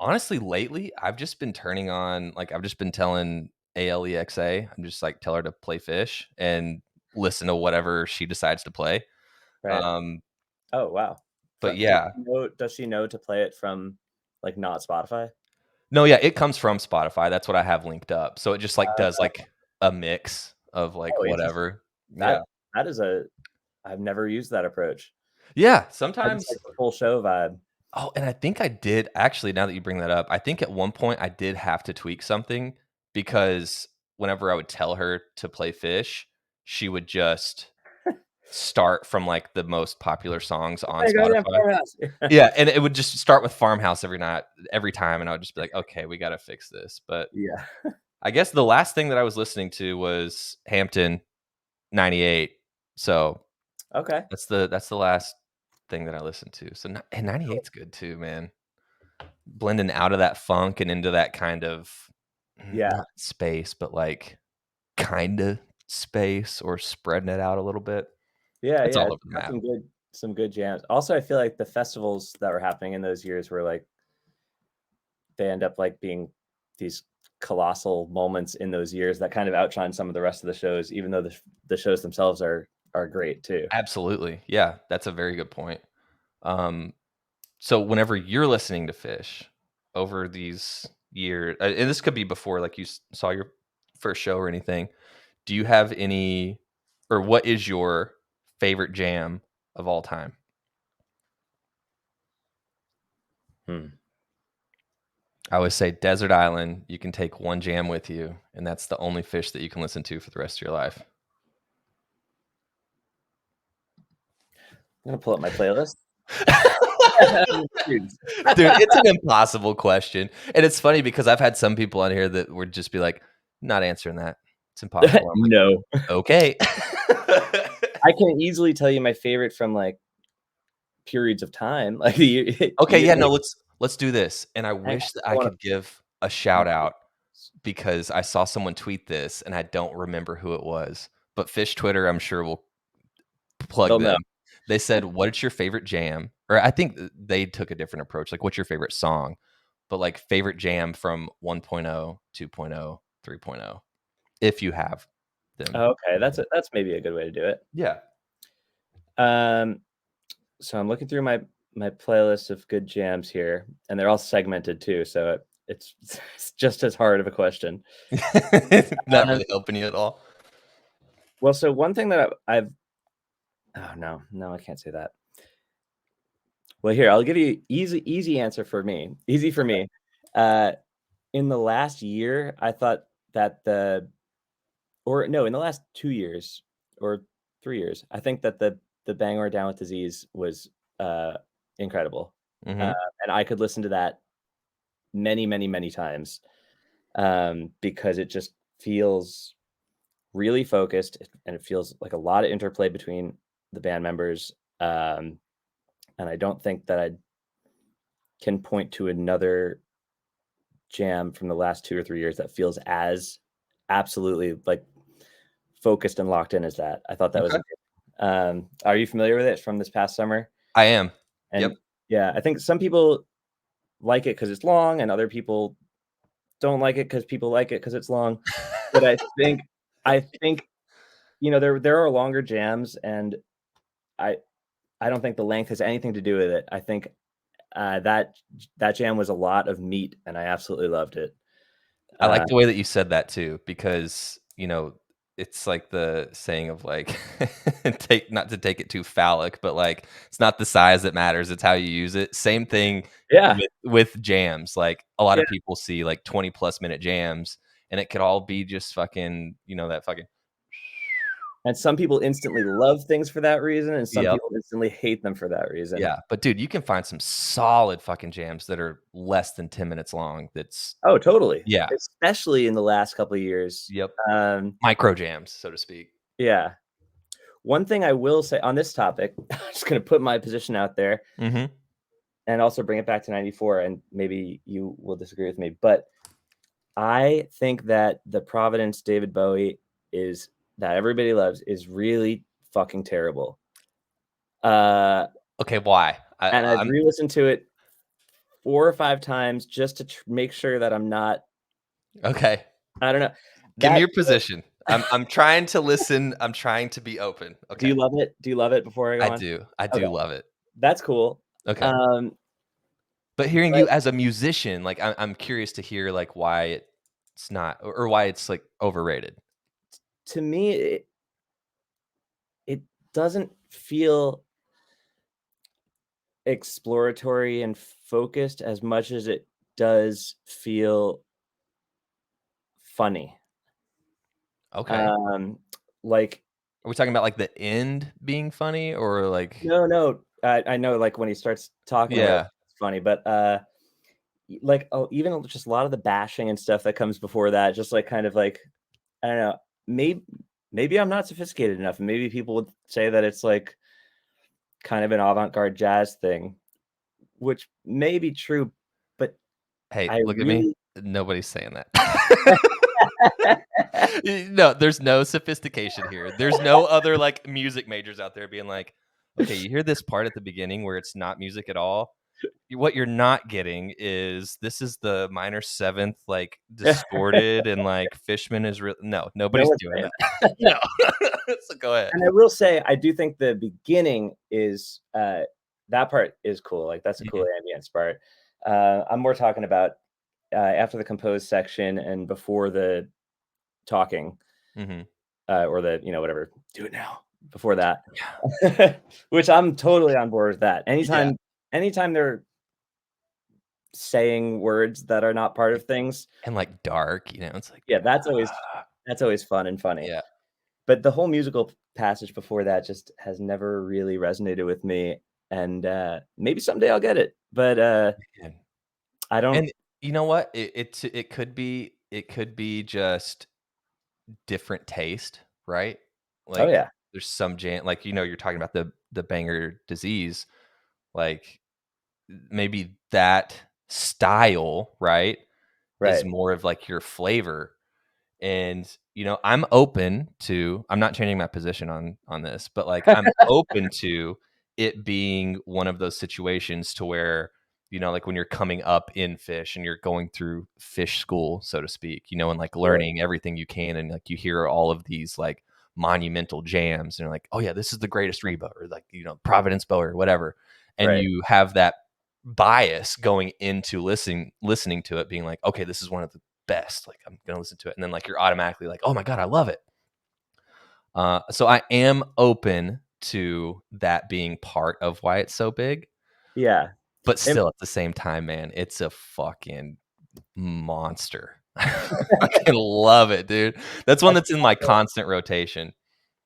Honestly, lately, I've just been turning on like, I've just been telling Alexa, I'm just like, tell her to play Phish and listen to whatever she decides to play. Right. Um, Oh, wow. but Does yeah. she know to play it from, like, not Spotify? No, yeah, it comes from Spotify, that's what I have linked up. So it just, like, does, Uh, like, a mix of, like, oh, interesting. whatever. Yeah. That that is a I've never used that approach. Yeah, I just sometimes. like the full show vibe. Oh, and I think I did actually, now that you bring that up, I think at one point I did have to tweak something because whenever I would tell her to play Phish, she would just start from, like, the most popular songs on Hey, goddamn Spotify. farmhouse. Yeah, and it would just start with Farmhouse every time, and I would just be like, "Okay, we gotta fix this." But Yeah. I guess the last thing that I was listening to was Hampton 98. So Okay. that's the last thing that I listened to. So, and 98's good too, man. Blending out of that funk and into that kind of Yeah. not space, but, like, kinda space or spreading it out a little bit. Yeah, It's yeah, all it's over the got map. some good jams. Also, I feel like the festivals that were happening in those years were, like they end up, like, being these colossal moments in those years that kind of outshine some of the rest of the shows, even though the shows themselves are great too. Absolutely. Yeah, that's a very good point. Um, so whenever you're listening to Phish over these years, and this could be before, like, you saw your first show or anything, do you have any or what is your favorite jam of all time? Hmm. I always say desert island, you can take one jam with you, and that's the only Phish that you can listen to for the rest of your life. I'm gonna pull up my playlist. Dude. Dude, it's an impossible question, and it's funny because I've had some people on here that would just be like, "Not answering that. It's impossible." I'm No. like, "Okay." I can easily tell you my favorite from, like, periods of time, like, Okay, yeah, no, like, let's do this, and I hang wish on, that I I wanna could give a shout out because I saw someone tweet this, and I don't remember who it was, but Phish Twitter, I'm sure will plug they'll know. them. They said, "What's your favorite jam?" Or I think they took a different approach, like, "What's your favorite song?" But, like, favorite jam from 1.0, 2.0, 3.0, if you have them. Okay, that's maybe a good way to do it. Yeah. Um, so I'm looking through my playlist of good jams here, and they're all segmented too, so it's it's just as hard of a question. Not Um, really helping you at all. well, so one thing that I've oh, no, no, I can't say that. Well, here, I'll give you easy answer for me. Easy for me. Uh, in the last year, I thought that or no, in the last 2 years or 3 years, I think that the Bang or Down with Disease was, uh, incredible. Uh, Mhm. and I could listen to that many, many, many times, because it just feels really focused, and it feels like a lot of interplay between the band members, and I don't think that I can point to another jam from the last 2 or 3 years that feels as absolutely, like, focused and locked in as that. I thought that was Okay. a are you familiar with it from this past summer? I am. Yep. And yeah, I think some people like it because it's long, and other people don't like it because people like it because it's long. But I think, there are longer jams, and I I don't think the length has anything to do with it. I think, that jam was a lot of meat, and I absolutely loved it. I like Uh, the way that you said that too because, it's like the saying of, like, take not to take it too phallic, but, like, it's not the size that matters, it's how you use it. Same thing yeah, with jams, like, a lot yeah, of people see, like, 20 plus minute jams, and it could all be just fucking, that fucking And some people instantly love things for that reason, and some Yep. people instantly hate them for that reason. Yeah, but dude, you can find some solid fucking jams that are less than 10 minutes long. That's Oh, totally. yeah. Especially in the last couple of years. Yep. Um, Micro jams, so to speak. yeah. One thing I will say on this topic, I'm just gonna put my position out there Mhm. and also bring it back to '94, and maybe you will disagree with me, but I think that the Providence David Bowie is that everybody loves is really fucking terrible. Uh, Okay, why? and I've I'm re-listened to it 4 or 5 times just to make sure that I'm not okay. I don't know. Give me That your position. I'm trying to listen. I'm trying to be open. Do Okay. you love it? Do you love it before I go I on? do. I Okay, do love it. that's cool. Okay. Um, But hearing but you as a musician, like, I'm curious to hear, like, why it's not or why it's, like, overrated. to me, it doesn't feel exploratory and focused as much as it does feel funny. Okay. Um, like Are we talking about, like, the end being funny or, like no, I know, like, when he starts talking or whatever, yeah. it's funny, but, like, oh, even just a lot of the bashing and stuff that comes before that, just, like, kind of like, I don't know, maybe maybe I'm not sophisticated enough, and maybe people would say that it's, like, kind of an avant-garde jazz thing, which may be true, but Hey, I look at me. really Nobody's saying that. No, there's no sophistication here. There's no other, like, music majors out there being like, "Okay, you hear this part at the beginning where it's not music at all? What you're not getting is this is the minor 7th, like, distorted and, like, Fishman is real." No, no nobody's one's doing saying that. that. No. So go ahead. And I will say, I do think the beginning is, that part is cool, like, that's a cool Mhm, ambience part. I'm more talking about, after the compose section and before the talking, mhm. or the, whatever, "Do it now," before that. Yeah. Which I'm totally on board with that. Yeah. Anytime they're saying words that are not part of things, And, like, dark, it's like, yeah, ah. that's always fun and funny. Yeah. But the whole musical passage before that just has never really resonated with me, and, maybe someday I'll get it, but, Man. I don't And you know what? It could be just different taste, right? Oh, Like, yeah, there's some jam like, you're talking about the banger disease, like, maybe that style, right, is right. more of, like, your flavor. And, I'm not changing my position on this, but, like, I'm open to it being one of those situations to where, like, when you're coming up in Phish and you're going through Phish school, so to speak, and, like, Sure, learning everything you can, and, like, you hear all of these, like, monumental jams, and you're like, "Oh, yeah, this is the greatest Reba," or, like, Providence Bowie or whatever, and right. you have that bias going into listening to it being like, "Okay, this is one of the best. Like, I'm gonna listen to it," and then, like, you're automatically like, "Oh my god, I love it." So I am open to that being part of why it's so big, Yeah, but and still at the same time, man, it's a fucking monster. I fucking love it, dude. That's one that's that's in my constant rotation.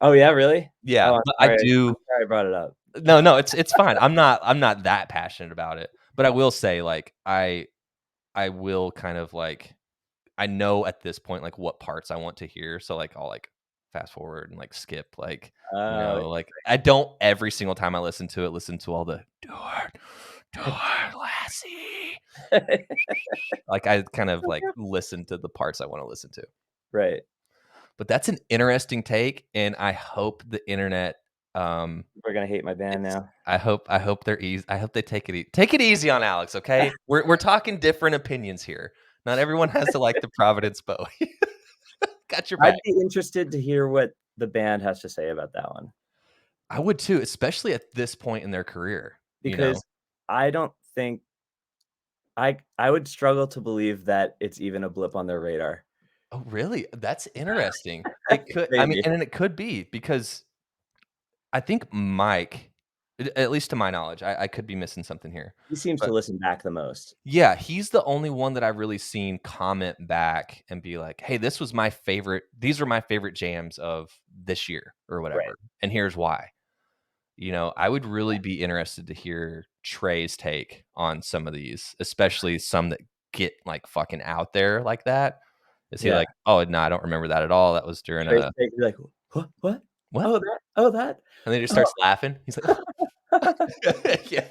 Oh, yeah, really? Yeah, Oh, but I I'm do sorry I brought it up. no, it's fine. I'm not that passionate about it, but I will say, like, I will kind of, like, I know at this point, like, what parts I want to hear, so, like, I'll, like, fast forward and, like, skip, like, Oh, like, I don't every single time I listen to it, listen to all the "Do it, do it, Lassie." Like, I kind of, like, listen to the parts I wanna listen to. Right. But that's an interesting take, and I hope the internet, um, We're gonna hate my band it's now. I hope they're easy. I hope they take it easy on Alex, okay? We're talking different opinions here. Not everyone has to like the Providence Bowie. Got your back. I'd be interested to hear what the band has to say about that one, I would too, especially at this point in their career, you know? because I don't think I would struggle to believe that it's even a blip on their radar. Oh, really? That's interesting. It could I mean, Maybe. and then it could be because I think Mike At least to my knowledge. I could be missing something here. He seems to But listen back the most. yeah, he's the only one that I've really seen comment back and be like, "Hey, this was my favorite these are my favorite jams of this year," or Right. whatever, and here's why. I would really be interested to hear Trey's take on some of these, especially some that get, like, fucking out there like that. Is he Yeah. like, "Oh, no, I don't remember that at all. That was during Trace a" Bay could be like, "What? What? "What?" Oh, that? Oh, that? And then he just Oh." starts laughing. He's like, Yeah.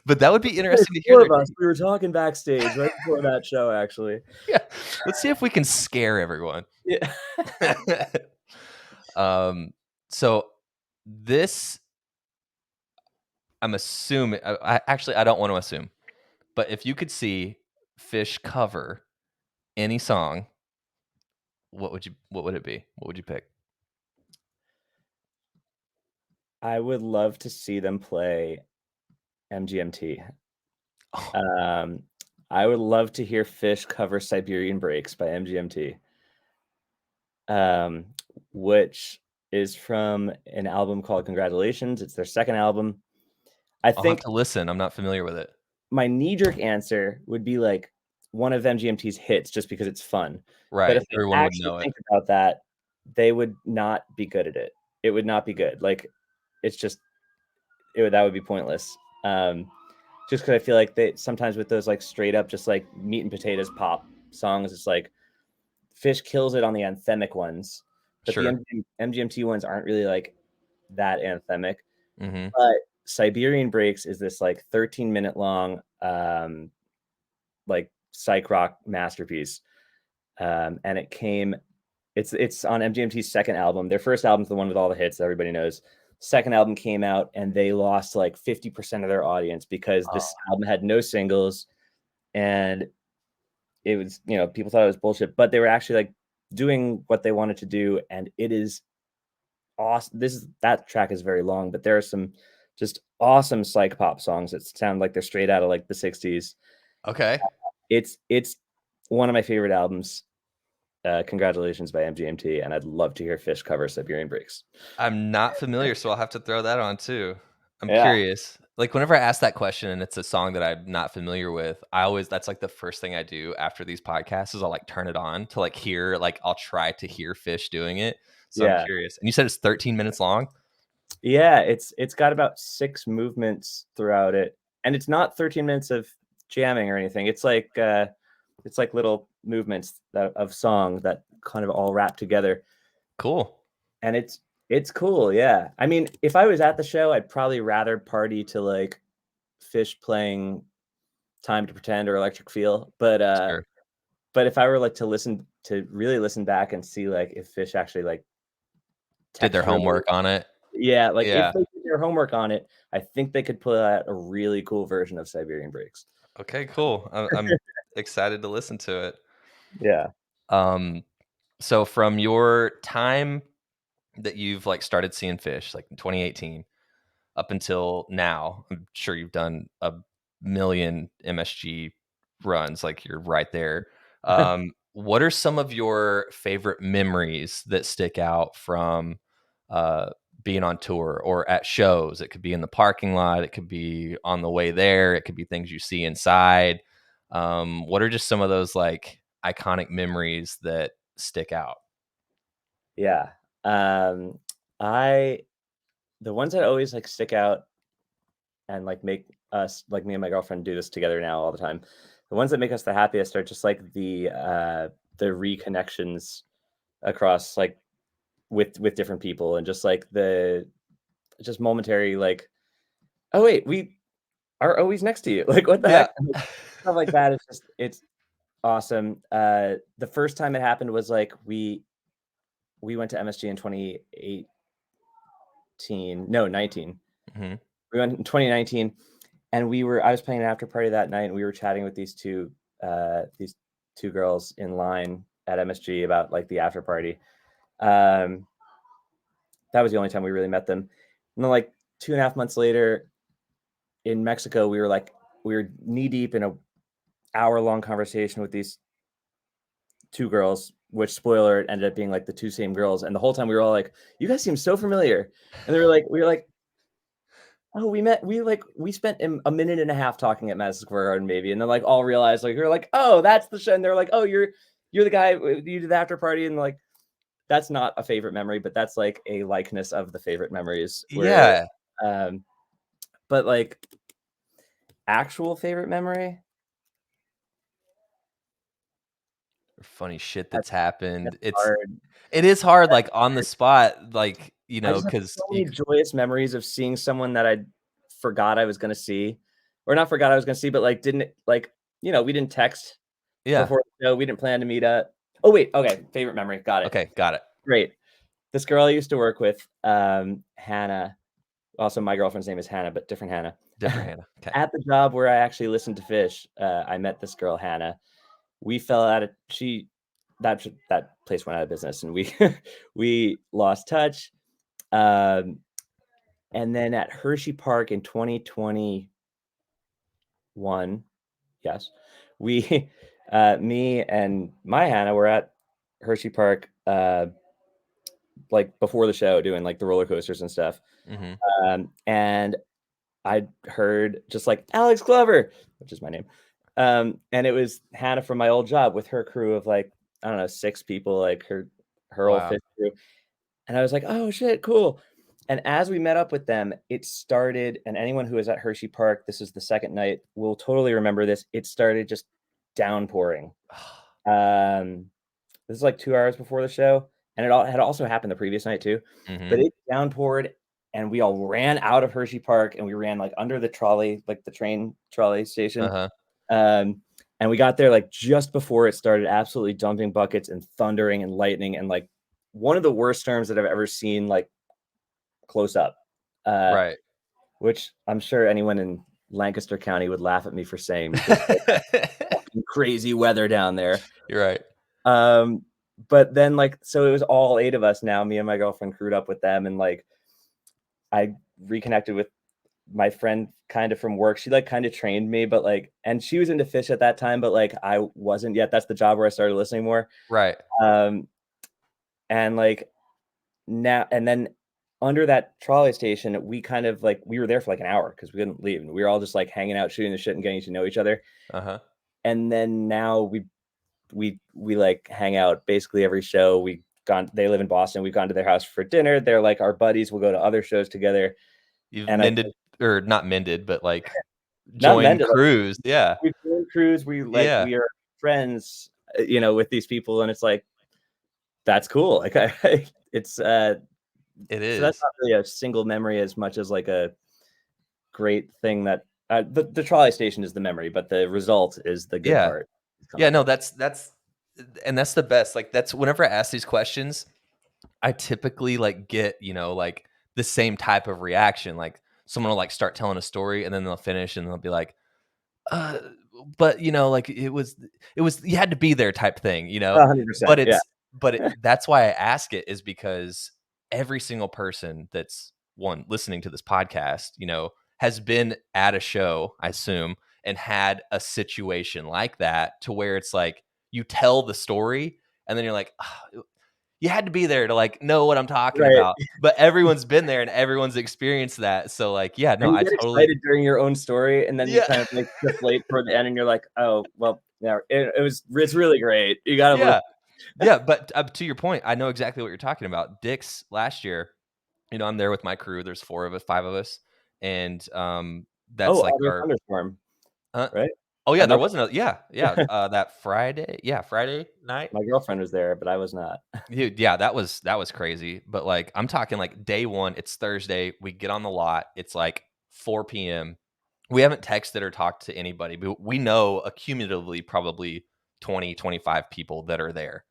But that would be There's interesting to hear 4 their of us. take. We were talking backstage right before that show, actually. Yeah. Let's see if we can scare everyone. Yeah. Um, so this I'm assuming I don't want to assume, but if you could see Phish cover any song, what would it be? What would you pick? I would love to see them play MGMT. Oh, Um, I would love to hear Phish cover "Siberian Breaks" by MGMT, um, which is from an album called Congratulations. It's their 2nd album. I I'll have think to listen. I'm not familiar with it. my knee-jerk answer would be, like, one of MGMT's hits just because it's fun, but Right. if Everyone I would actually know it. think about that, they would not be good at it. It would not be good, like, it's just that would be pointless, just because I feel like they sometimes with those, like, straight up just, like, meat and potatoes pop songs, it's like Phish kills it on the anthemic ones, but the Sure. MGMT ones aren't really, like, that anthemic, Mhm. but Siberian Breaks is this, like, 13-minute long, like, psych rock masterpiece, and it's on MGMT's 2nd album. Their 1st album's the one with all the hits that everybody knows. 2nd album came out, and they lost, like, 50% of their audience because this Oh, album had no singles, and it was people thought it was bullshit, but they were actually, like, doing what they wanted to do, and it is awesome. That track is very long, but there are some just awesome psych pop songs that sound like they're straight out of, like, the '60s. okay. It's one of my favorite albums. Congratulations by MGMT, and I'd love to hear Phish cover Siberian Breaks. I'm not familiar, so I'll have to throw that on too. I'm Yeah, curious. Like, whenever I ask that question and it's a song that I'm not familiar with, that's, like, the first thing I do after these podcasts is I'll, like, turn it on to, like, hear I'll try to hear Phish doing it. So I'm yeah, curious. And you said it's 13 minutes long? yeah. It's got about 6 movements throughout it, and it's not 13 minutes of jamming or anything. It's like little movements of song that kind of all wrap together, Cool. and it's cool. Yeah, I mean, if I was at the show, I'd probably rather party to like Phish playing "Time to Pretend" or "Electric Feel," Sure. but if I were like to really listen back and see like if Phish actually like Did their texturally, homework on it. yeah, like if Yeah. they did their homework on it, I think they could put out a really cool version of Siberian Breaks. Okay, cool. I'm excited to listen to it. Yeah. Um, so from your time that you've, like, started seeing Phish, like, in 2018 up until now, I'm sure you've done a million MSG runs, like, you're right there. What are some of your favorite memories that stick out from, uh, being on tour or at shows? It could be in the parking lot, it could be on the way there, it could be things you see inside. What are just some of those, like, iconic memories that stick out? Yeah. Um, I the ones that always like stick out and like make us like me and my girlfriend do this together now all the time. The ones that make us the happiest are just like the reconnections across like with different people and just like the just momentary like, oh wait, we are always next to you. Like what the Yeah. heck? And, like, stuff like that is just it's awesome. The first time it happened was like we went to MSG in 2018. No, 19. Mhm. We went in 2019 and I was playing an after party that night and we were chatting with these two girls in line at MSG about like the after party. Um, that was the only time we really met them. And then like 2.5 months later in Mexico, we were knee deep in a hour long conversation with these two girls, which spoiler it ended up being like the two same girls. And the whole time we were all like, you guys seem so familiar. And we were like, Oh, we spent a minute and a half talking at Madison Square Garden maybe, and then like all realized like you're like, oh, that's the show, and they're like, oh, you're the guy you did the after party, and like that's not a favorite memory, but that's like a likeness of the favorite memories where, Yeah. um, but like actual favorite memory. Funny shit That's that's happened. that's hard. It is hard, like, on the spot, like, I just have because so you many joyous memories of seeing someone that I forgot I was gonna see, or not forgot I was gonna see, but like didn't like we didn't text yeah. before the show. We didn't plan to meet up. Oh wait, okay, favorite memory. Got it. Okay, got it. Great. This girl I used to work with, Hannah. Also, my girlfriend's name is Hannah, but different Hannah. Different Hannah. Okay. At the job where I actually listened to Phish, I met this girl, Hannah. We fell out of she that place went out of business, and we we lost touch. Um, and then at Hershey Park in 2021, yes, we, me and my Hannah were at Hershey Park, like before the show, doing like the roller coasters and stuff. Mhm. And I heard just like Alex Glover, which is my name. And it was Hannah from my old job with her crew of like, I don't know, 6 people, like her old Wow. Phish crew. And I was like, oh shit, cool. And as we met up with them, it started, and anyone who was at Hershey Park, this is the second night, will totally remember this. It started just downpouring. Um, this is like 2 hours before the show, and it all had also happened the previous night too. But Mhm. it downpoured, and we all ran out of Hershey Park, and we ran like under the trolley, like the train trolley station. Uh-huh. Um, and we got there like just before it started absolutely dumping buckets and thundering and lightning, and like one of the worst storms that I've ever seen, like close up. Uh, Right. which I'm sure anyone in Lancaster County would laugh at me for saying because it's like fucking crazy weather down there. You're right. Um, but then like so it was all 8 of us now. Me and my girlfriend crewed up with them, and like I reconnected with my friend kind of from work. She like kind of trained me, but like and she was into Phish at that time, but like I wasn't yet. That's the job where I started listening more. Right. Um, and like now and then under that trolley station, we kind of like we were there for like an hour because we couldn't leave. And we were all just like hanging out, shooting the shit, and getting to know each other. Uh-huh. And then now we like hang out basically every show. We gone they live in Boston. We've gone to their house for dinner. They're like our buddies. We'll go to other shows together. You've And I mended or not mended, but, like, not joined Mendel, like crews. Yeah. we've been cruise, we like Yeah. we are friends, with these people, and it's like that's cool. Like it's It so that's is. not really a single memory as much as like a great thing that the trolley station is the memory, but the result is the good Yeah. part. Yeah, Coming no, up. that's and that's the best. Like, that's whenever I ask these questions, I typically, like, get, like, the same type of reaction. Like, someone will, like, start telling a story, and then they'll finish, and they'll be like, Uh, but, like, it was you had to be there type thing, 100%. But Yeah. that's why I ask it is because every single person that's, one, listening to this podcast, has been at a show, I assume, and had a situation like that to where it's like, you tell the story, and then you're like, "Ah, you had to be there to, like, know what I'm talking Right. about." But everyone's been there and everyone's experienced that, so, like, yeah, no, And you I get totally. excited during your own story, and then you Yeah. kind of like deflate toward the end, and you're like, "Oh, well, yeah, it's really great. You gotta listen." Yeah. Yeah, but, to your point, I know exactly what you're talking about. Dick's last year, I'm there with my crew, there's 4 of us, 5 of us, and, Oh, that's like Aubrey our Thunderstorm, huh? right? Oh, yeah, there Another wasn't a yeah, yeah, that Friday yeah, Friday night? my girlfriend was there, but I was not. Dude, yeah, that was crazy, but, like, I'm talking, like, day 1, it's Thursday, we get on the lot, it's, like, 4 p.m. We haven't texted or talked to anybody, but we know accumulatively probably 20, 25 people that are there.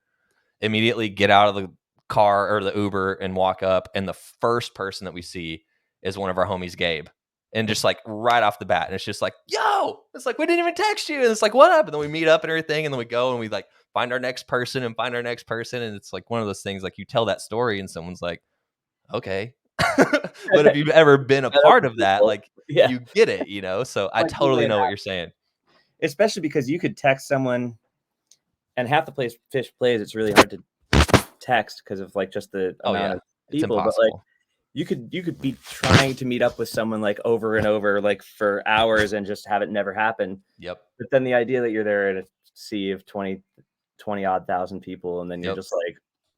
Immediately get out of the car or the Uber and walk up, and the first person that we see is one of our homies, Gabe. And just like right off the bat, and it's just like, yo, it's like we didn't even text you. And it's like, what up? And then we meet up and everything, and then we go and we like find our next person and find our next person. And it's like one of those things like you tell that story and someone's like, okay. But if you've ever been a Met up part with of that, people. like Yeah. you get it, So I Like, you totally might know what have you're saying. especially because you could text someone and half the place Phish plays, it's really hard to text because of, like, just the Oh amount yeah. of It's people, but, like, impossible. you could be trying to meet up with someone like over and over, like for hours and just have it never happen. Yep. But then the idea that you're there in a sea of 20 odd thousand people, and then you're Yep. just like,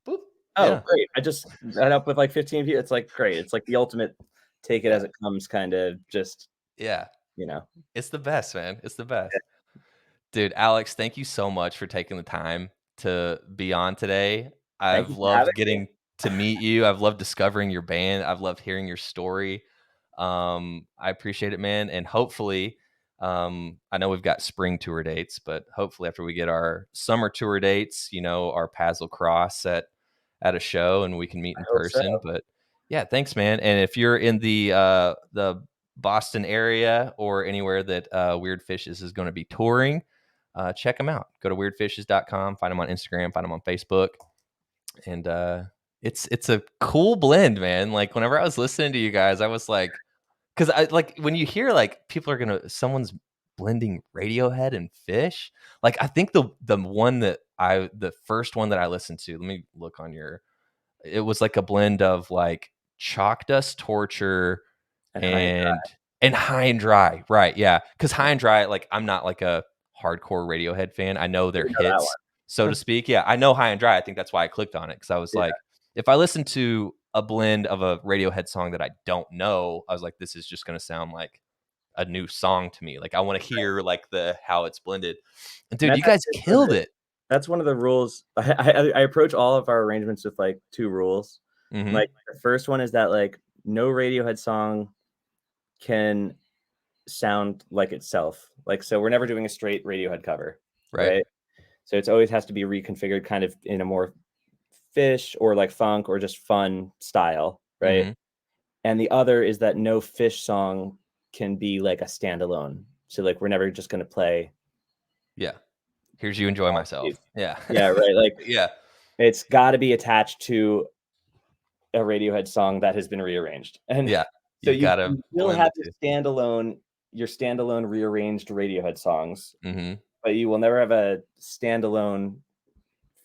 Boop. oh, Yeah. great. I just met up with like 15 people. It's like, great. It's like the ultimate take it Yeah. as it comes kind of just, Yeah. you know. It's the best, man. It's the best. Dude, Alex, thank you so much for taking the time to be on today. Thank I've you for having loved me. getting to meet you. I've loved discovering your band. I've loved hearing your story. I appreciate it, man. And hopefully, I know we've got spring tour dates, but hopefully after we get our summer tour dates, our paths will cross at a show and we can meet I in hope so. person. But yeah, thanks, man. And if you're in the Boston area or anywhere that Weird Phishes is going to be touring, check them out. Go to weirdphishes.com, find them on Instagram, find them on Facebook. And it's a cool blend, man. Like whenever I was listening to you guys, I was like, because I like when you hear like people are someone's blending Radiohead and Phish. Like I think the first one that I listened to, let me look on it was like a blend of like Chalk Dust Torture And high and dry. and High and Dry, right? Yeah, because High and Dry, like I'm not like a hardcore Radiohead fan. I know their You know that hits, so to one. speak. Yeah, I know High and Dry. I think that's why I clicked on it because I was Yeah. like, if I listen to a blend of a Radiohead song that I don't know, I was like, this is just gonna sound like a new song to me. Like I want to hear like the how it's blended. And And dude, you guys killed it. that's one of the rules. I approach all of our arrangements with like two rules. Hmm. Like the first one is that like no Radiohead song can sound like itself. Like so we're never doing a straight Radiohead cover, Right. right? So it's always has to be reconfigured kind of in a more Phish or like funk or just fun style, right? Hmm. And the other is that no Phish song can be like a standalone. So like we're never just gonna play Yeah. Here's you enjoy myself. Yeah. yeah, right. Like Yeah. it's gotta be attached to a Radiohead song that has been rearranged. And Yeah. so You've got to you will blend the have two. your standalone rearranged Radiohead songs, Hmm. but you will never have a standalone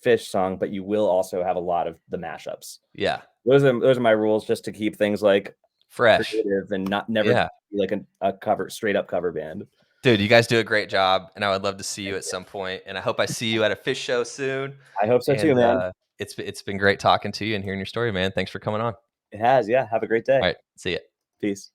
Phish song, but you will also have a lot of the mashups. Yeah. Those are my rules just to keep things like Fresh. creative and not never be Yeah. like a cover straight up cover band. Dude, you guys do a great job, and I would love to see you at some point, and I hope I see you at a Phish show soon, I hope so too, and, man. it's been great talking to you and hearing your story, man. Thanks for coming on. It has, yeah. Have a great day. Alright, see ya. Peace.